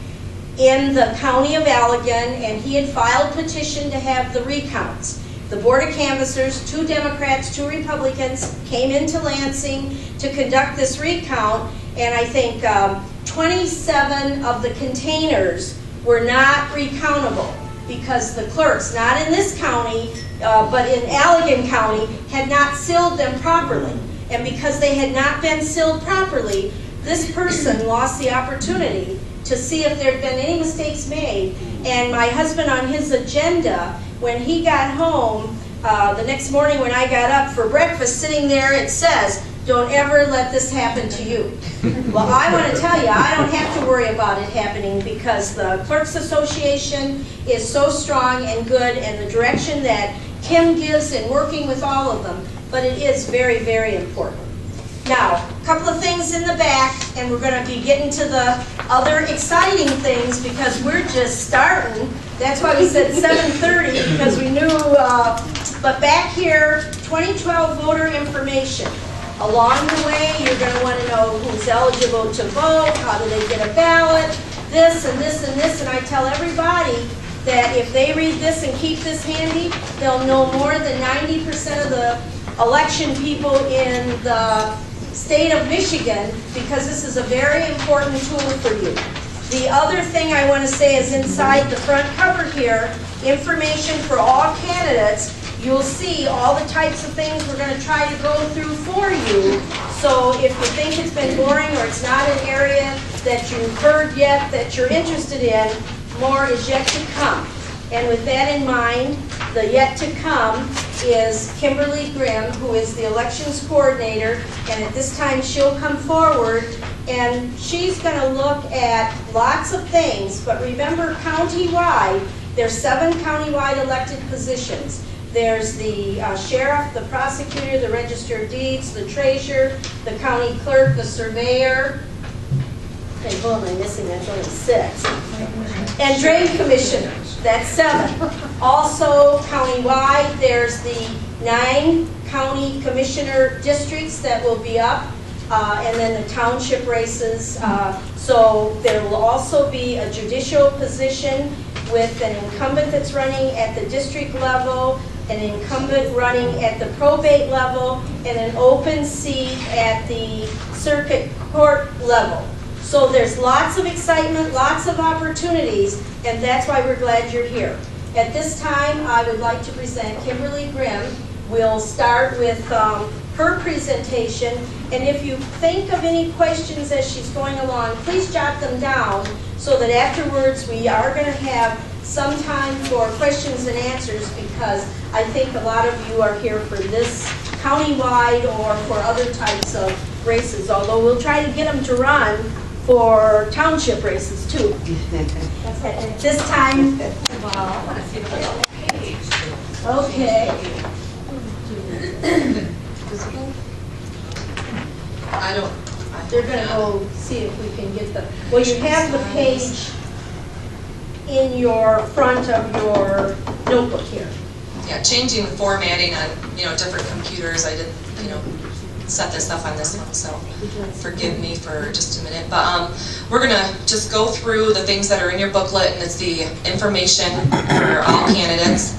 in the county of Allegan, and he had filed a petition to have the recounts. The Board of Canvassers, 2 Democrats, 2 Republicans, came into Lansing to conduct this recount, and I think 27 of the containers were not recountable because the clerks, not in this county, but in Allegan County, had not sealed them properly. And because they had not been sealed properly, this person lost the opportunity to see if there had been any mistakes made. And my husband, on his agenda, when he got home, the next morning when I got up for breakfast, sitting there, it says, "Don't ever let this happen to you." Well, I want to tell you, I don't have to worry about it happening because the Clerks Association is so strong and good, and the direction that Kim gives in working with all of them, but it is very, very important. Now, a couple of things in the back, and we're going to be getting to the other exciting things because we're just starting. That's why we said 7:30, because we knew, but back here, 2012 voter information. Along the way, you're going to want to know who's eligible to vote, how do they get a ballot, this and this and this, and I tell everybody that if they read this and keep this handy, they'll know more than 90% of the election people in the state of Michigan, because this is a very important tool for you. The other thing I want to say is inside the front cover here, information for all candidates. You'll see all the types of things we're going to try to go through for you. So if you think it's been boring or it's not an area that you've heard yet that you're interested in, more is yet to come. And with that in mind, the yet to come is Kimberly Grimm, who is the elections coordinator, and at this time she'll come forward and she's going to look at lots of things. But remember, countywide, there's 7 countywide elected positions. There's the sheriff, the prosecutor, the register of deeds, the treasurer, the county clerk, the surveyor. Okay, who am I missing? That's only 6. And drain commissioner, that's 7. Also, countywide, there's the 9 county commissioner districts that will be up, and then the township races. So there will also be a judicial position with an incumbent that's running at the district level, an incumbent running at the probate level, and an open seat at the circuit court level. So there's lots of excitement, lots of opportunities, and that's why we're glad you're here. At this time, I would like to present Kimberly Grimm. We'll start with her presentation, and if you think of any questions as she's going along, please jot them down so that afterwards we are going to have some time for questions and answers, because I think a lot of you are here for this countywide or for other types of races, although we'll try to get them to run for township races too. At this time, okay. They're gonna go see if we can get the, well, you have the page in your front of your notebook here. Yeah, changing the formatting on, different computers. I did, set this up on this one, so forgive me for just a minute. But we're gonna just go through the things that are in your booklet, and it's the information for all candidates.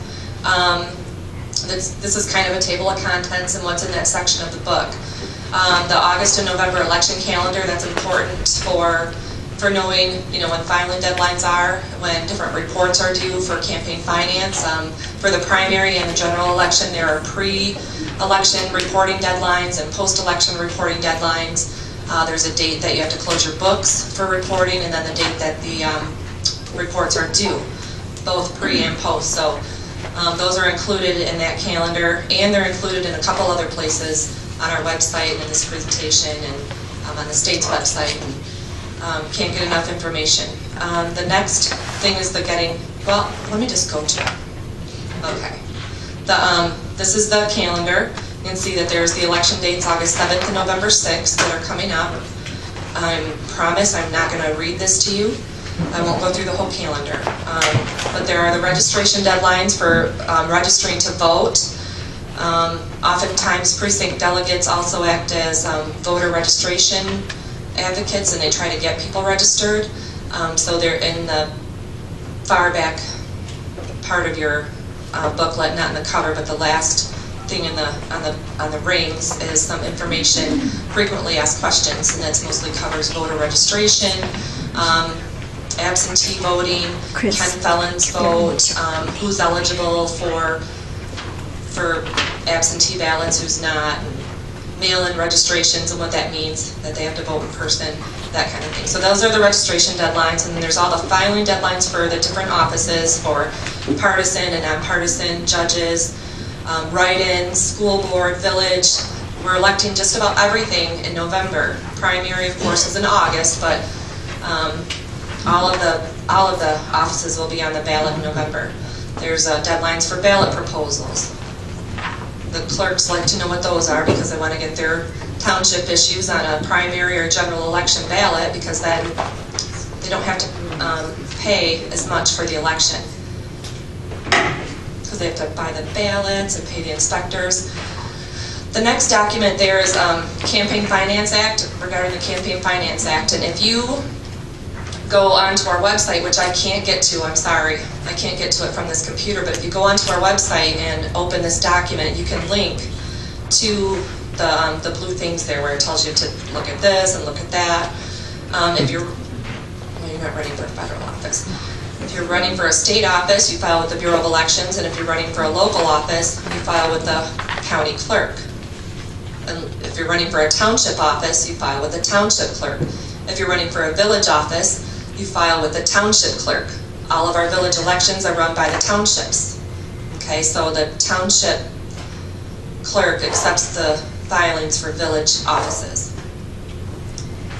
This is kind of a table of contents and what's in that section of the book. The August and November election calendar, that's important for knowing, when filing deadlines are, when different reports are due for campaign finance. For the primary and the general election, there are pre-election reporting deadlines and post-election reporting deadlines. There's a date that you have to close your books for reporting, and then the date that the reports are due, both pre and post. So those are included in that calendar, and they're included in a couple other places on our website and in this presentation, and on the state's website. Can't get enough information. The next thing is well, let me just go to it. Okay. This is the calendar. You can see that there's the election dates, August 7th and November 6th, that are coming up. I promise I'm not going to read this to you. I won't go through the whole calendar. But there are the registration deadlines for registering to vote. Oftentimes, precinct delegates also act as voter registration advocates, and they try to get people registered. So they're in the far back part of your booklet, not in the cover, but the last thing on the rings is some information, frequently asked questions, and that mostly covers voter registration, absentee voting, can felons vote, who's eligible for absentee ballots, who's not, mail-in registrations and what that means, that they have to vote in person, that kind of thing. So those are the registration deadlines, and then there's all the filing deadlines for the different offices for partisan and nonpartisan judges, write-ins, school board, village. We're electing just about everything in November. Primary, of course, is in August, but all of the offices will be on the ballot in November. There's deadlines for ballot proposals. The clerks like to know what those are because they want to get their township issues on a primary or general election ballot, because then they don't have to pay as much for the election, because they have to buy the ballots and pay the inspectors. The next document there is Campaign Finance Act, regarding the Campaign Finance Act. And if you go onto our website, which I can't get to, I'm sorry, I can't get to it from this computer, but if you go onto our website and open this document, you can link to the blue things there where it tells you to look at this and look at that. If you're, well, you're not running for a federal office. If you're running for a state office, you file with the Bureau of Elections, and if you're running for a local office, you file with the county clerk. And if you're running for a township office, you file with the township clerk. If you're running for a village office, you file with the township clerk. All of our village elections are run by the townships. Okay, so the township clerk accepts the filings for village offices.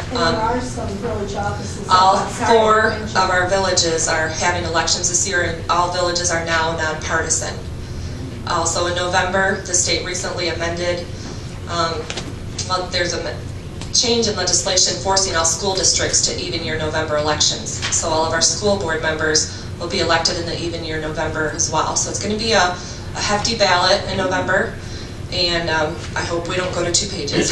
And there are some village offices. All 4 of our villages are having elections this year, and all villages are now nonpartisan. Also in November, the state recently amended, well, there's a change in legislation forcing all school districts to even year November elections. So all of our school board members will be elected in the even year November as well. So it's going to be a hefty ballot in November, and I hope we don't go to 2 pages.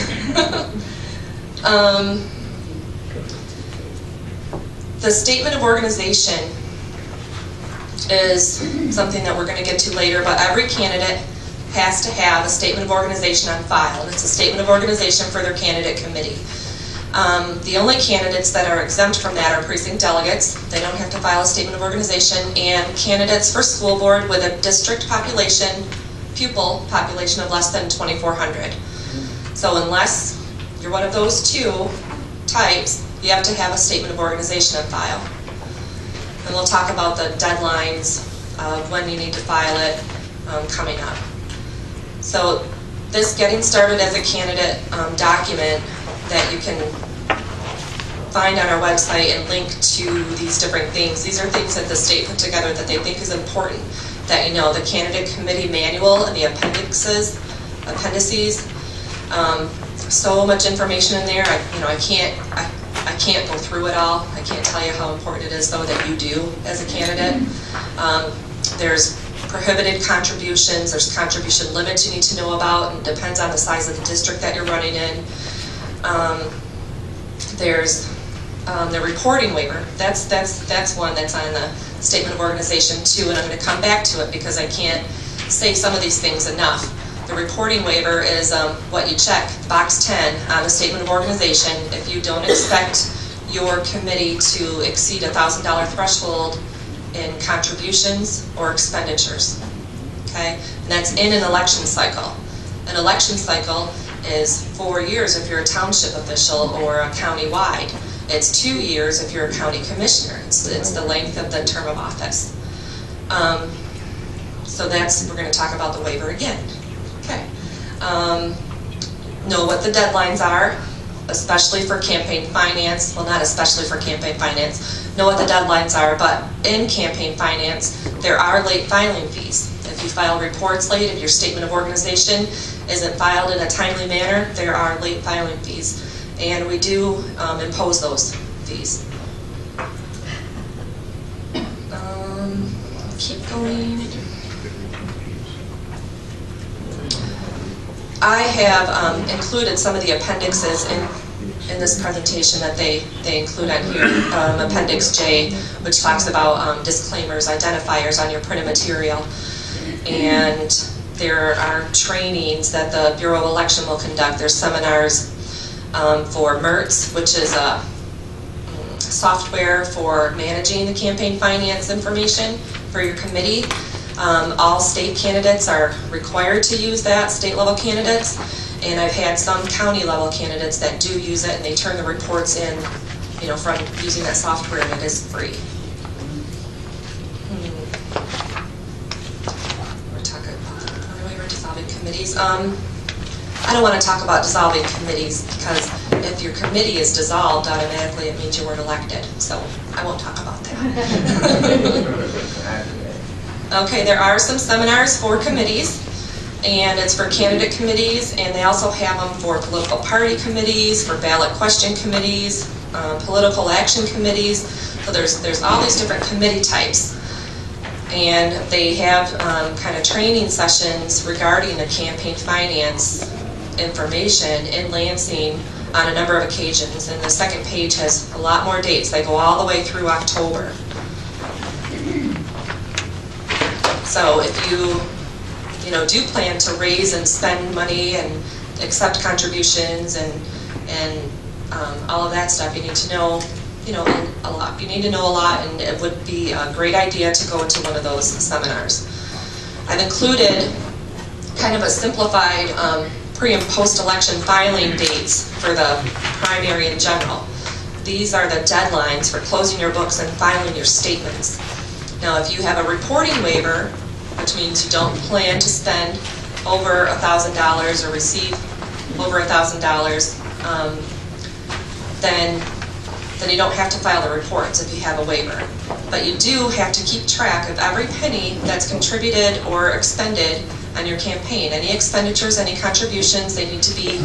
The statement of organization is something that we're going to get to later, but every candidate has to have a statement of organization on file, and it's a statement of organization for their candidate committee. The only candidates that are exempt from that are precinct delegates. They don't have to file a statement of organization, and candidates for school board with a district population, pupil population of less than 2,400. So unless you're one of those 2 types, you have to have a statement of organization on file. And we'll talk about the deadlines of when you need to file it coming up. So this getting started as a candidate document that you can find on our website and link to these different things. These are things that the state put together that they think is important that you know. The candidate committee manual and the appendices. So much information in there. I can't go through it all. I can't tell you how important it is though that you do as a candidate. There's prohibited contributions, there's contribution limits you need to know about, and it depends on the size of the district that you're running in. There's the reporting waiver. That's one that's on the statement of organization too, and I'm going to come back to it because I can't say some of these things enough. The reporting waiver is what you check, box 10 on the statement of organization, if you don't expect your committee to exceed $1,000 threshold in contributions or expenditures, okay? And that's in an election cycle. An election cycle is 4 years if you're a township official or a county-wide. It's 2 years if you're a county commissioner. It's the length of the term of office. So we're going to talk about the waiver again. Okay. Know what the deadlines are, especially for campaign finance. Well, not especially for campaign finance. Know what the deadlines are, but in campaign finance, there are late filing fees. If you file reports late, if your statement of organization isn't filed in a timely manner, there are late filing fees. And we do impose those fees. Keep going. I have included some of the appendixes in this presentation that they include on here. Appendix J, which talks about disclaimers, identifiers on your printed material. And there are trainings that the Bureau of Election will conduct. There's seminars for MERTS, which is a software for managing the campaign finance information for your committee. All state candidates are required to use that, state level candidates. And I've had some county level candidates that do use it, and they turn the reports in, you know, from using that software, and it is free. We're talking about waiver dissolving committees. I don't want to talk about dissolving committees, because if your committee is dissolved, automatically it means you weren't elected. So I won't talk about that. Okay, there are some seminars for committees, and it's for candidate committees, and they also have them for political party committees, for ballot question committees, political action committees. So there's all these different committee types. And they have kind of training sessions regarding the campaign finance information in Lansing on a number of occasions. And the second page has a lot more dates. They go all the way through October. So if you do plan to raise and spend money and accept contributions and all of that stuff, you need to know, a lot. You need to know a lot, and it would be a great idea to go to one of those seminars. I've included kind of a simplified pre- and post-election filing dates for the primary in general. These are the deadlines for closing your books and filing your statements. Now, if you have a reporting waiver, which means you don't plan to spend over $1,000 or receive over $1,000, then you don't have to file the reports if you have a waiver. But you do have to keep track of every penny that's contributed or expended on your campaign. Any expenditures, any contributions, they need to be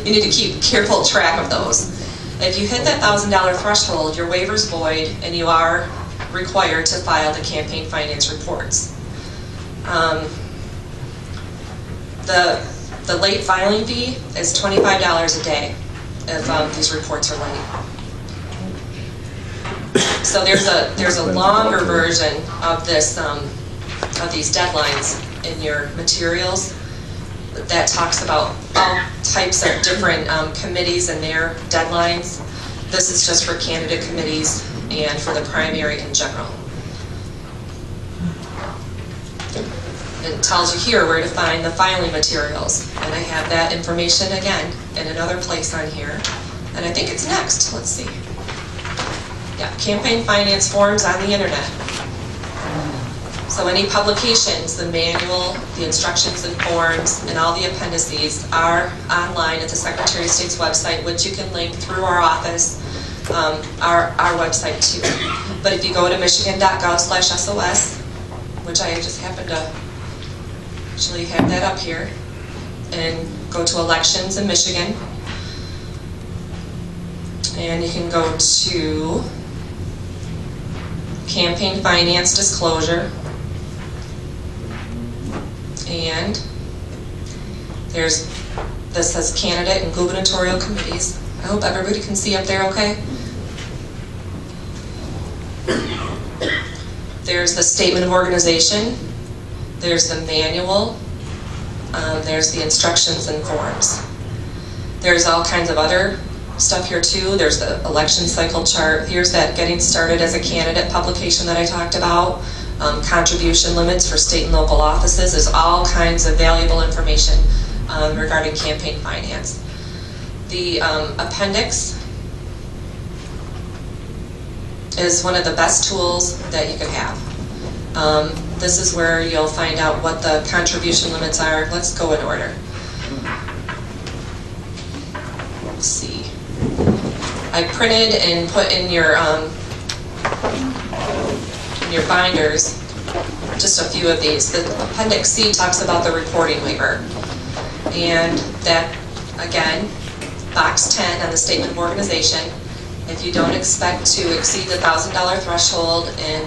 you need to keep careful track of those. If you hit that $1,000 threshold, your waiver's void, and you are required to file the campaign finance reports. The late filing fee is $25 a day if these reports are late. So there's a longer version of this of these deadlines in your materials that talks about all types of different committees and their deadlines. This is just for candidate committees and for the primary in general. It tells you here where to find the filing materials, and I have that information again in another place on here, and I think it's next. Let's see. Yeah, campaign finance forms on the internet. So any publications, the manual, the instructions and forms, and all the appendices are online at the Secretary of State's website, which you can link through our office, our website too. But if you go to michigan.gov/SOS, which I just happen to actually have that up here, and go to elections in Michigan, and you can go to campaign finance disclosure, and this says candidate and gubernatorial committees. I hope everybody can see up there okay. There's the statement of organization, there's the manual, there's the instructions and forms. There's all kinds of other stuff here too. There's the election cycle chart. Here's that getting started as a candidate publication that I talked about. Contribution limits for state and local offices. There's all kinds of valuable information regarding campaign finance. The appendix is one of the best tools that you could have. This is where you'll find out what the contribution limits are. Let's go in order. Let's see. I printed and put in your binders just a few of these. The Appendix C talks about the reporting waiver. And that, again, box 10 on the statement of organization. If you don't expect to exceed the $1,000 threshold in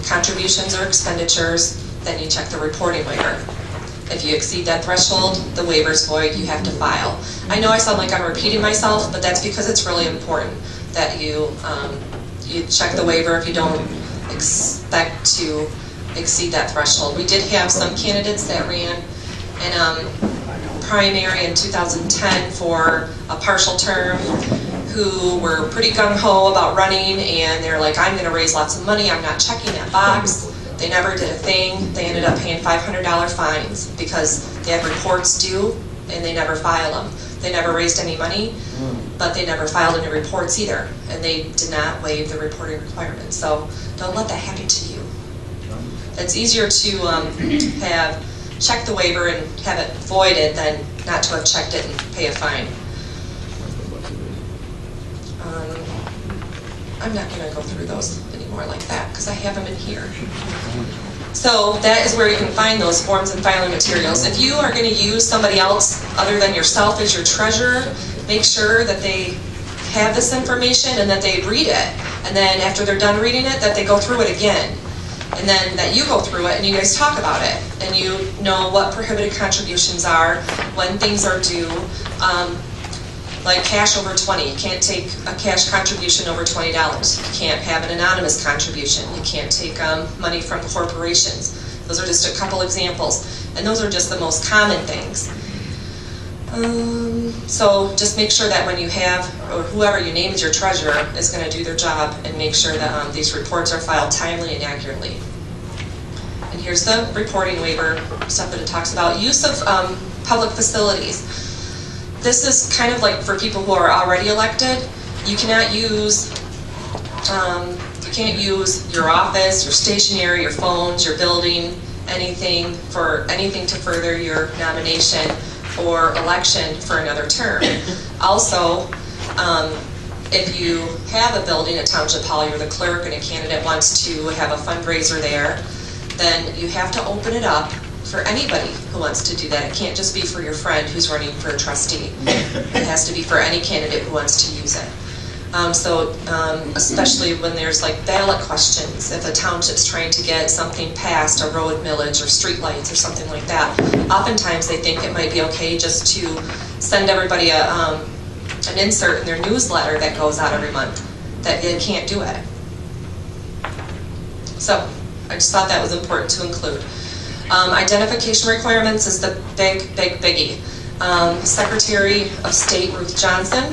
contributions or expenditures, then you check the reporting waiver. If you exceed that threshold, the waiver's void, you have to file. I know I sound like I'm repeating myself, but that's because it's really important that you check the waiver if you don't expect to exceed that threshold. We did have some candidates that ran in primary in 2010 for a partial term who were pretty gung-ho about running, and they're like, I'm going to raise lots of money, I'm not checking that box. They never did a thing. They ended up paying $500 fines because they had reports due and they never filed them. They never raised any money, but they never filed any reports either. And they did not waive the reporting requirements. So don't let that happen to you. It's easier to have checked the waiver and have it voided than not to have checked it and pay a fine. I'm not going to go through those anymore like that because I have them in here. So that is where you can find those forms and filing materials. If you are going to use somebody else other than yourself as your treasurer, make sure that they have this information and that they read it. And then after they're done reading it, that they go through it again. And then that you go through it and you guys talk about it. And you know what prohibited contributions are, when things are due. Like cash over 20, you can't take a cash contribution over $20. You can't have an anonymous contribution. You can't take money from corporations. Those are just a couple examples. And those are just the most common things. So just make sure that when you have, or whoever you name as your treasurer is going to do their job and make sure that these reports are filed timely and accurately. And here's the reporting waiver stuff that it talks about. Use of public facilities. This is kind of like for people who are already elected. You cannot use, you can't use your office, your stationery, your phones, your building, anything to further your nomination or election for another term. Also, if you have a building at Township Hall, you're the clerk and a candidate wants to have a fundraiser there, then you have to open it up for anybody who wants to do that. It can't just be for your friend who's running for a trustee. It has to be for any candidate who wants to use it. Especially when there's like ballot questions, if a township's trying to get something passed, a road millage or street lights or something like that, oftentimes they think it might be okay just to send everybody an insert in their newsletter that goes out every month, that they can't do it. So I just thought that was important to include. Identification requirements is the big biggie. Secretary of State Ruth Johnson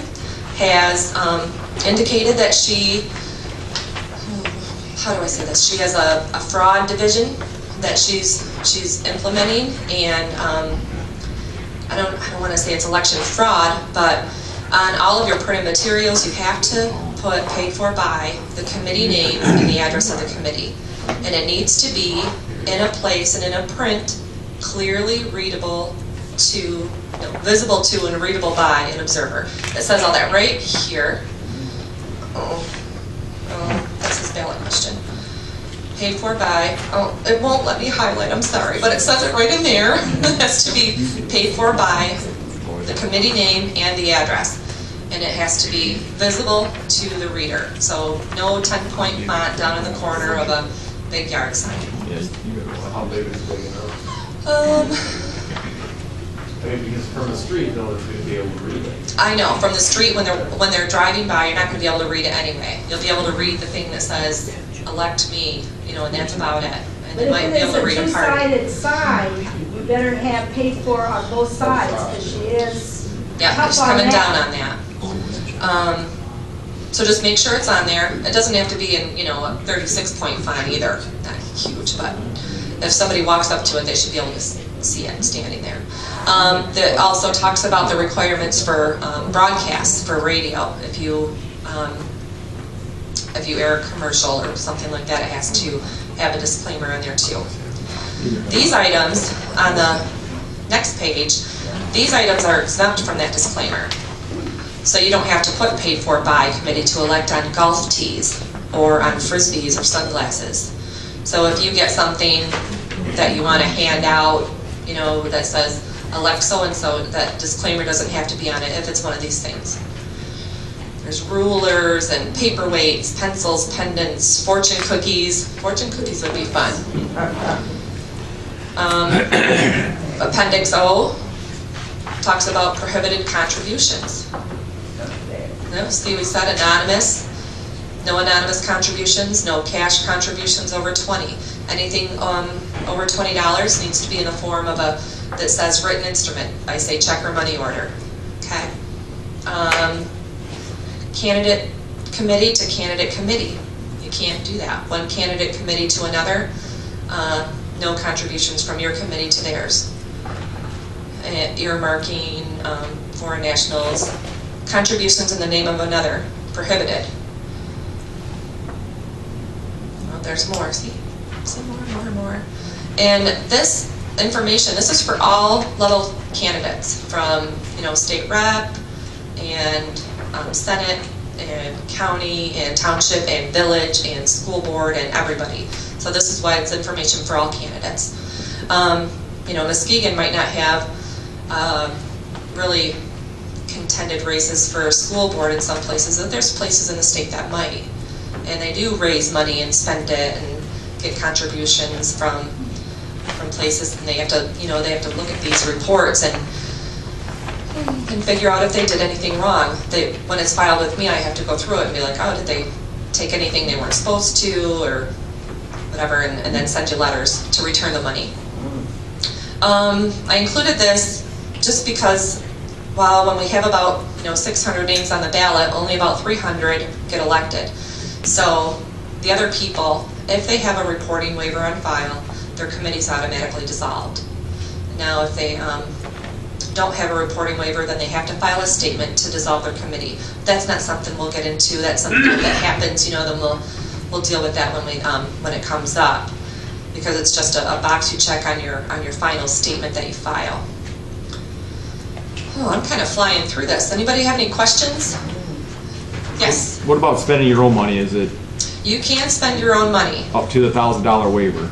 has indicated that she, how do I say this? She has a fraud division that she's implementing, and I don't want to say it's election fraud, but on all of your printed materials you have to put paid for by the committee name and the address of the committee, and it needs to be in a place and in a print clearly readable to, visible to and readable by an observer. It says all that right here. That's his ballot question. Paid for by, it won't let me highlight, I'm sorry, but it says it right in there. It has to be paid for by the committee name and the address. And it has to be visible to the reader. So no 10-point font down in the corner of a big yard sign. How big is big enough? I mean, because from the street, no one's going to be able to read it. I know, from the street, when they're driving by, you're not going to be able to read it anyway. You'll be able to read the thing that says, elect me, and that's about it. And you might be able to read a part. But if it's a two-sided sign, you better have paid for on both sides, because she is yeah, tough she's on coming that. down on that. So just make sure it's on there. It doesn't have to be in, a 36-point font either. Not huge, but if somebody walks up to it, they should be able to see it standing there. That also talks about the requirements for broadcasts for radio. If you air a commercial or something like that, it has to have a disclaimer in there too. These items on the next page, these items are exempt from that disclaimer. So you don't have to put paid for by committee to elect on golf tees or on frisbees or sunglasses. So if you get something that you want to hand out, that says elect so-and-so, that disclaimer doesn't have to be on it if it's one of these things. There's rulers and paperweights, pencils, pendants, fortune cookies. Fortune cookies would be fun. Appendix O talks about prohibited contributions. See, we said anonymous. No anonymous contributions, no cash contributions over 20. Anything over $20 needs to be in the form of that says written instrument. I say check or money order. Okay. Candidate committee to candidate committee. You can't do that. One candidate committee to another. no contributions from your committee to theirs. Earmarking, foreign nationals, contributions in the name of another, prohibited. Oh, there's more, see more. And this information, this is for all level candidates, from state rep and Senate and county and township and village and school board and everybody. So this is why it's information for all candidates. Muskegon might not have really contended races for school board in some places, but there's places in the state that might. And they do raise money and spend it and get contributions from places, and they have to, they have to look at these reports and figure out if they did anything wrong. When it's filed with me, I have to go through it and be like, oh, did they take anything they weren't supposed to, or whatever, and then send you letters to return the money. I included this just because, when we have about 600 names on the ballot, only about 300 get elected. So the other people, if they have a reporting waiver on file, their committee's automatically dissolved. Now, if they don't have a reporting waiver, then they have to file a statement to dissolve their committee. That's not something we'll get into. That's something that happens. Then we'll deal with that when it comes up, because it's just a box you check on your final statement that you file. Oh, I'm kind of flying through this. Anybody have any questions? Yes. What about spending your own money? Is it? You can spend your own money. Up to the $1,000 waiver.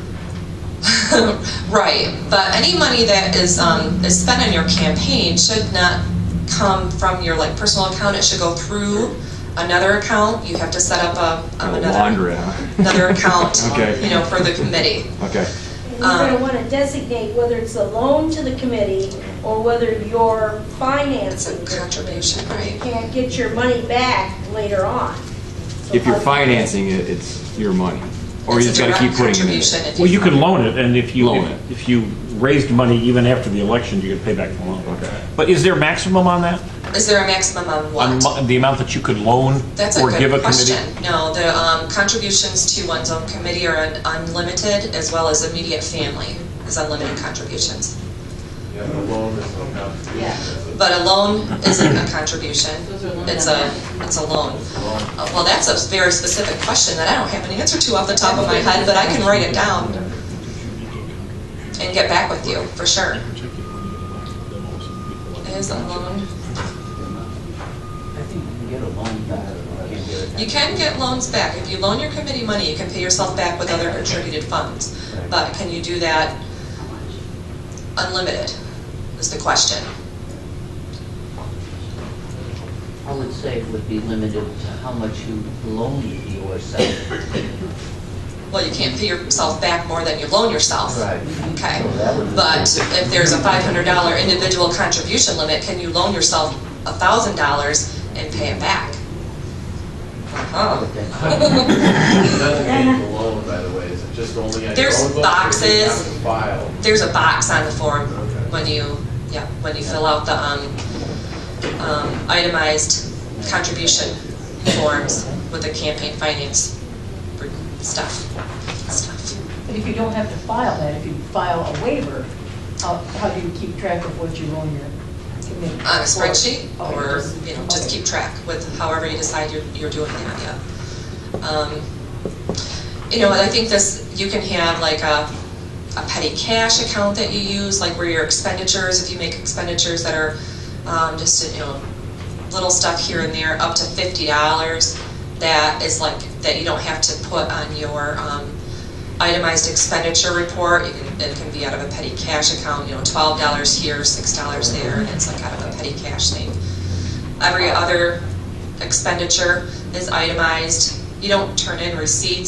Right, but any money that is spent on your campaign should not come from your personal account. It should go through another account. You have to set up another account, okay. For the committee. Okay. And you're going to want to designate whether it's a loan to the committee or whether you're financing. It's a contribution, right? You can't get your money back later on. So if you're financing it, it's your money. Or you just got to keep putting it in. Well, you can loan it, and if you raised money even after the election, you could pay back the loan. Okay. But is there a maximum on that? Is there a maximum on what? The amount that you could loan or give a question. committee? No, the contributions to one's own committee are unlimited, as well as immediate family is unlimited contributions. Yeah, but a loan is no contribution. But a loan isn't a contribution. It's a loan. Well, that's a very specific question that I don't have an answer to off the top of my head, but I can write it down and get back with you for sure. Is a loan? I think you can get a loan back. You can get loans back. If you loan your committee money, you can pay yourself back with other contributed funds. But can you do that unlimited, is the question. I would say it would be limited to how much you loan yourself. Well, you can't pay yourself back more than you loan yourself. Right. Okay. So but if there's a $500 individual contribution limit, can you loan yourself $1,000 and pay it back? It doesn't take the loan, by the way. Is it just only on There's your own book, boxes. or do you have to file? There's a box on the form when you fill out the itemized contribution forms with the campaign finance stuff. But if you don't have to file that, if you file a waiver, how do you keep track of what you loan your committee? On a spreadsheet, or just okay. keep track with however you decide you're doing that. Yeah. I think you can have like a petty cash account that you use, like where your expenditures, if you make expenditures that are just little stuff here and there, up to $50. That is that you don't have to put on your itemized expenditure report. It can be out of a petty cash account, $12 here, $6 there, and it's out of a petty cash thing. Every other expenditure is itemized. You don't turn in receipts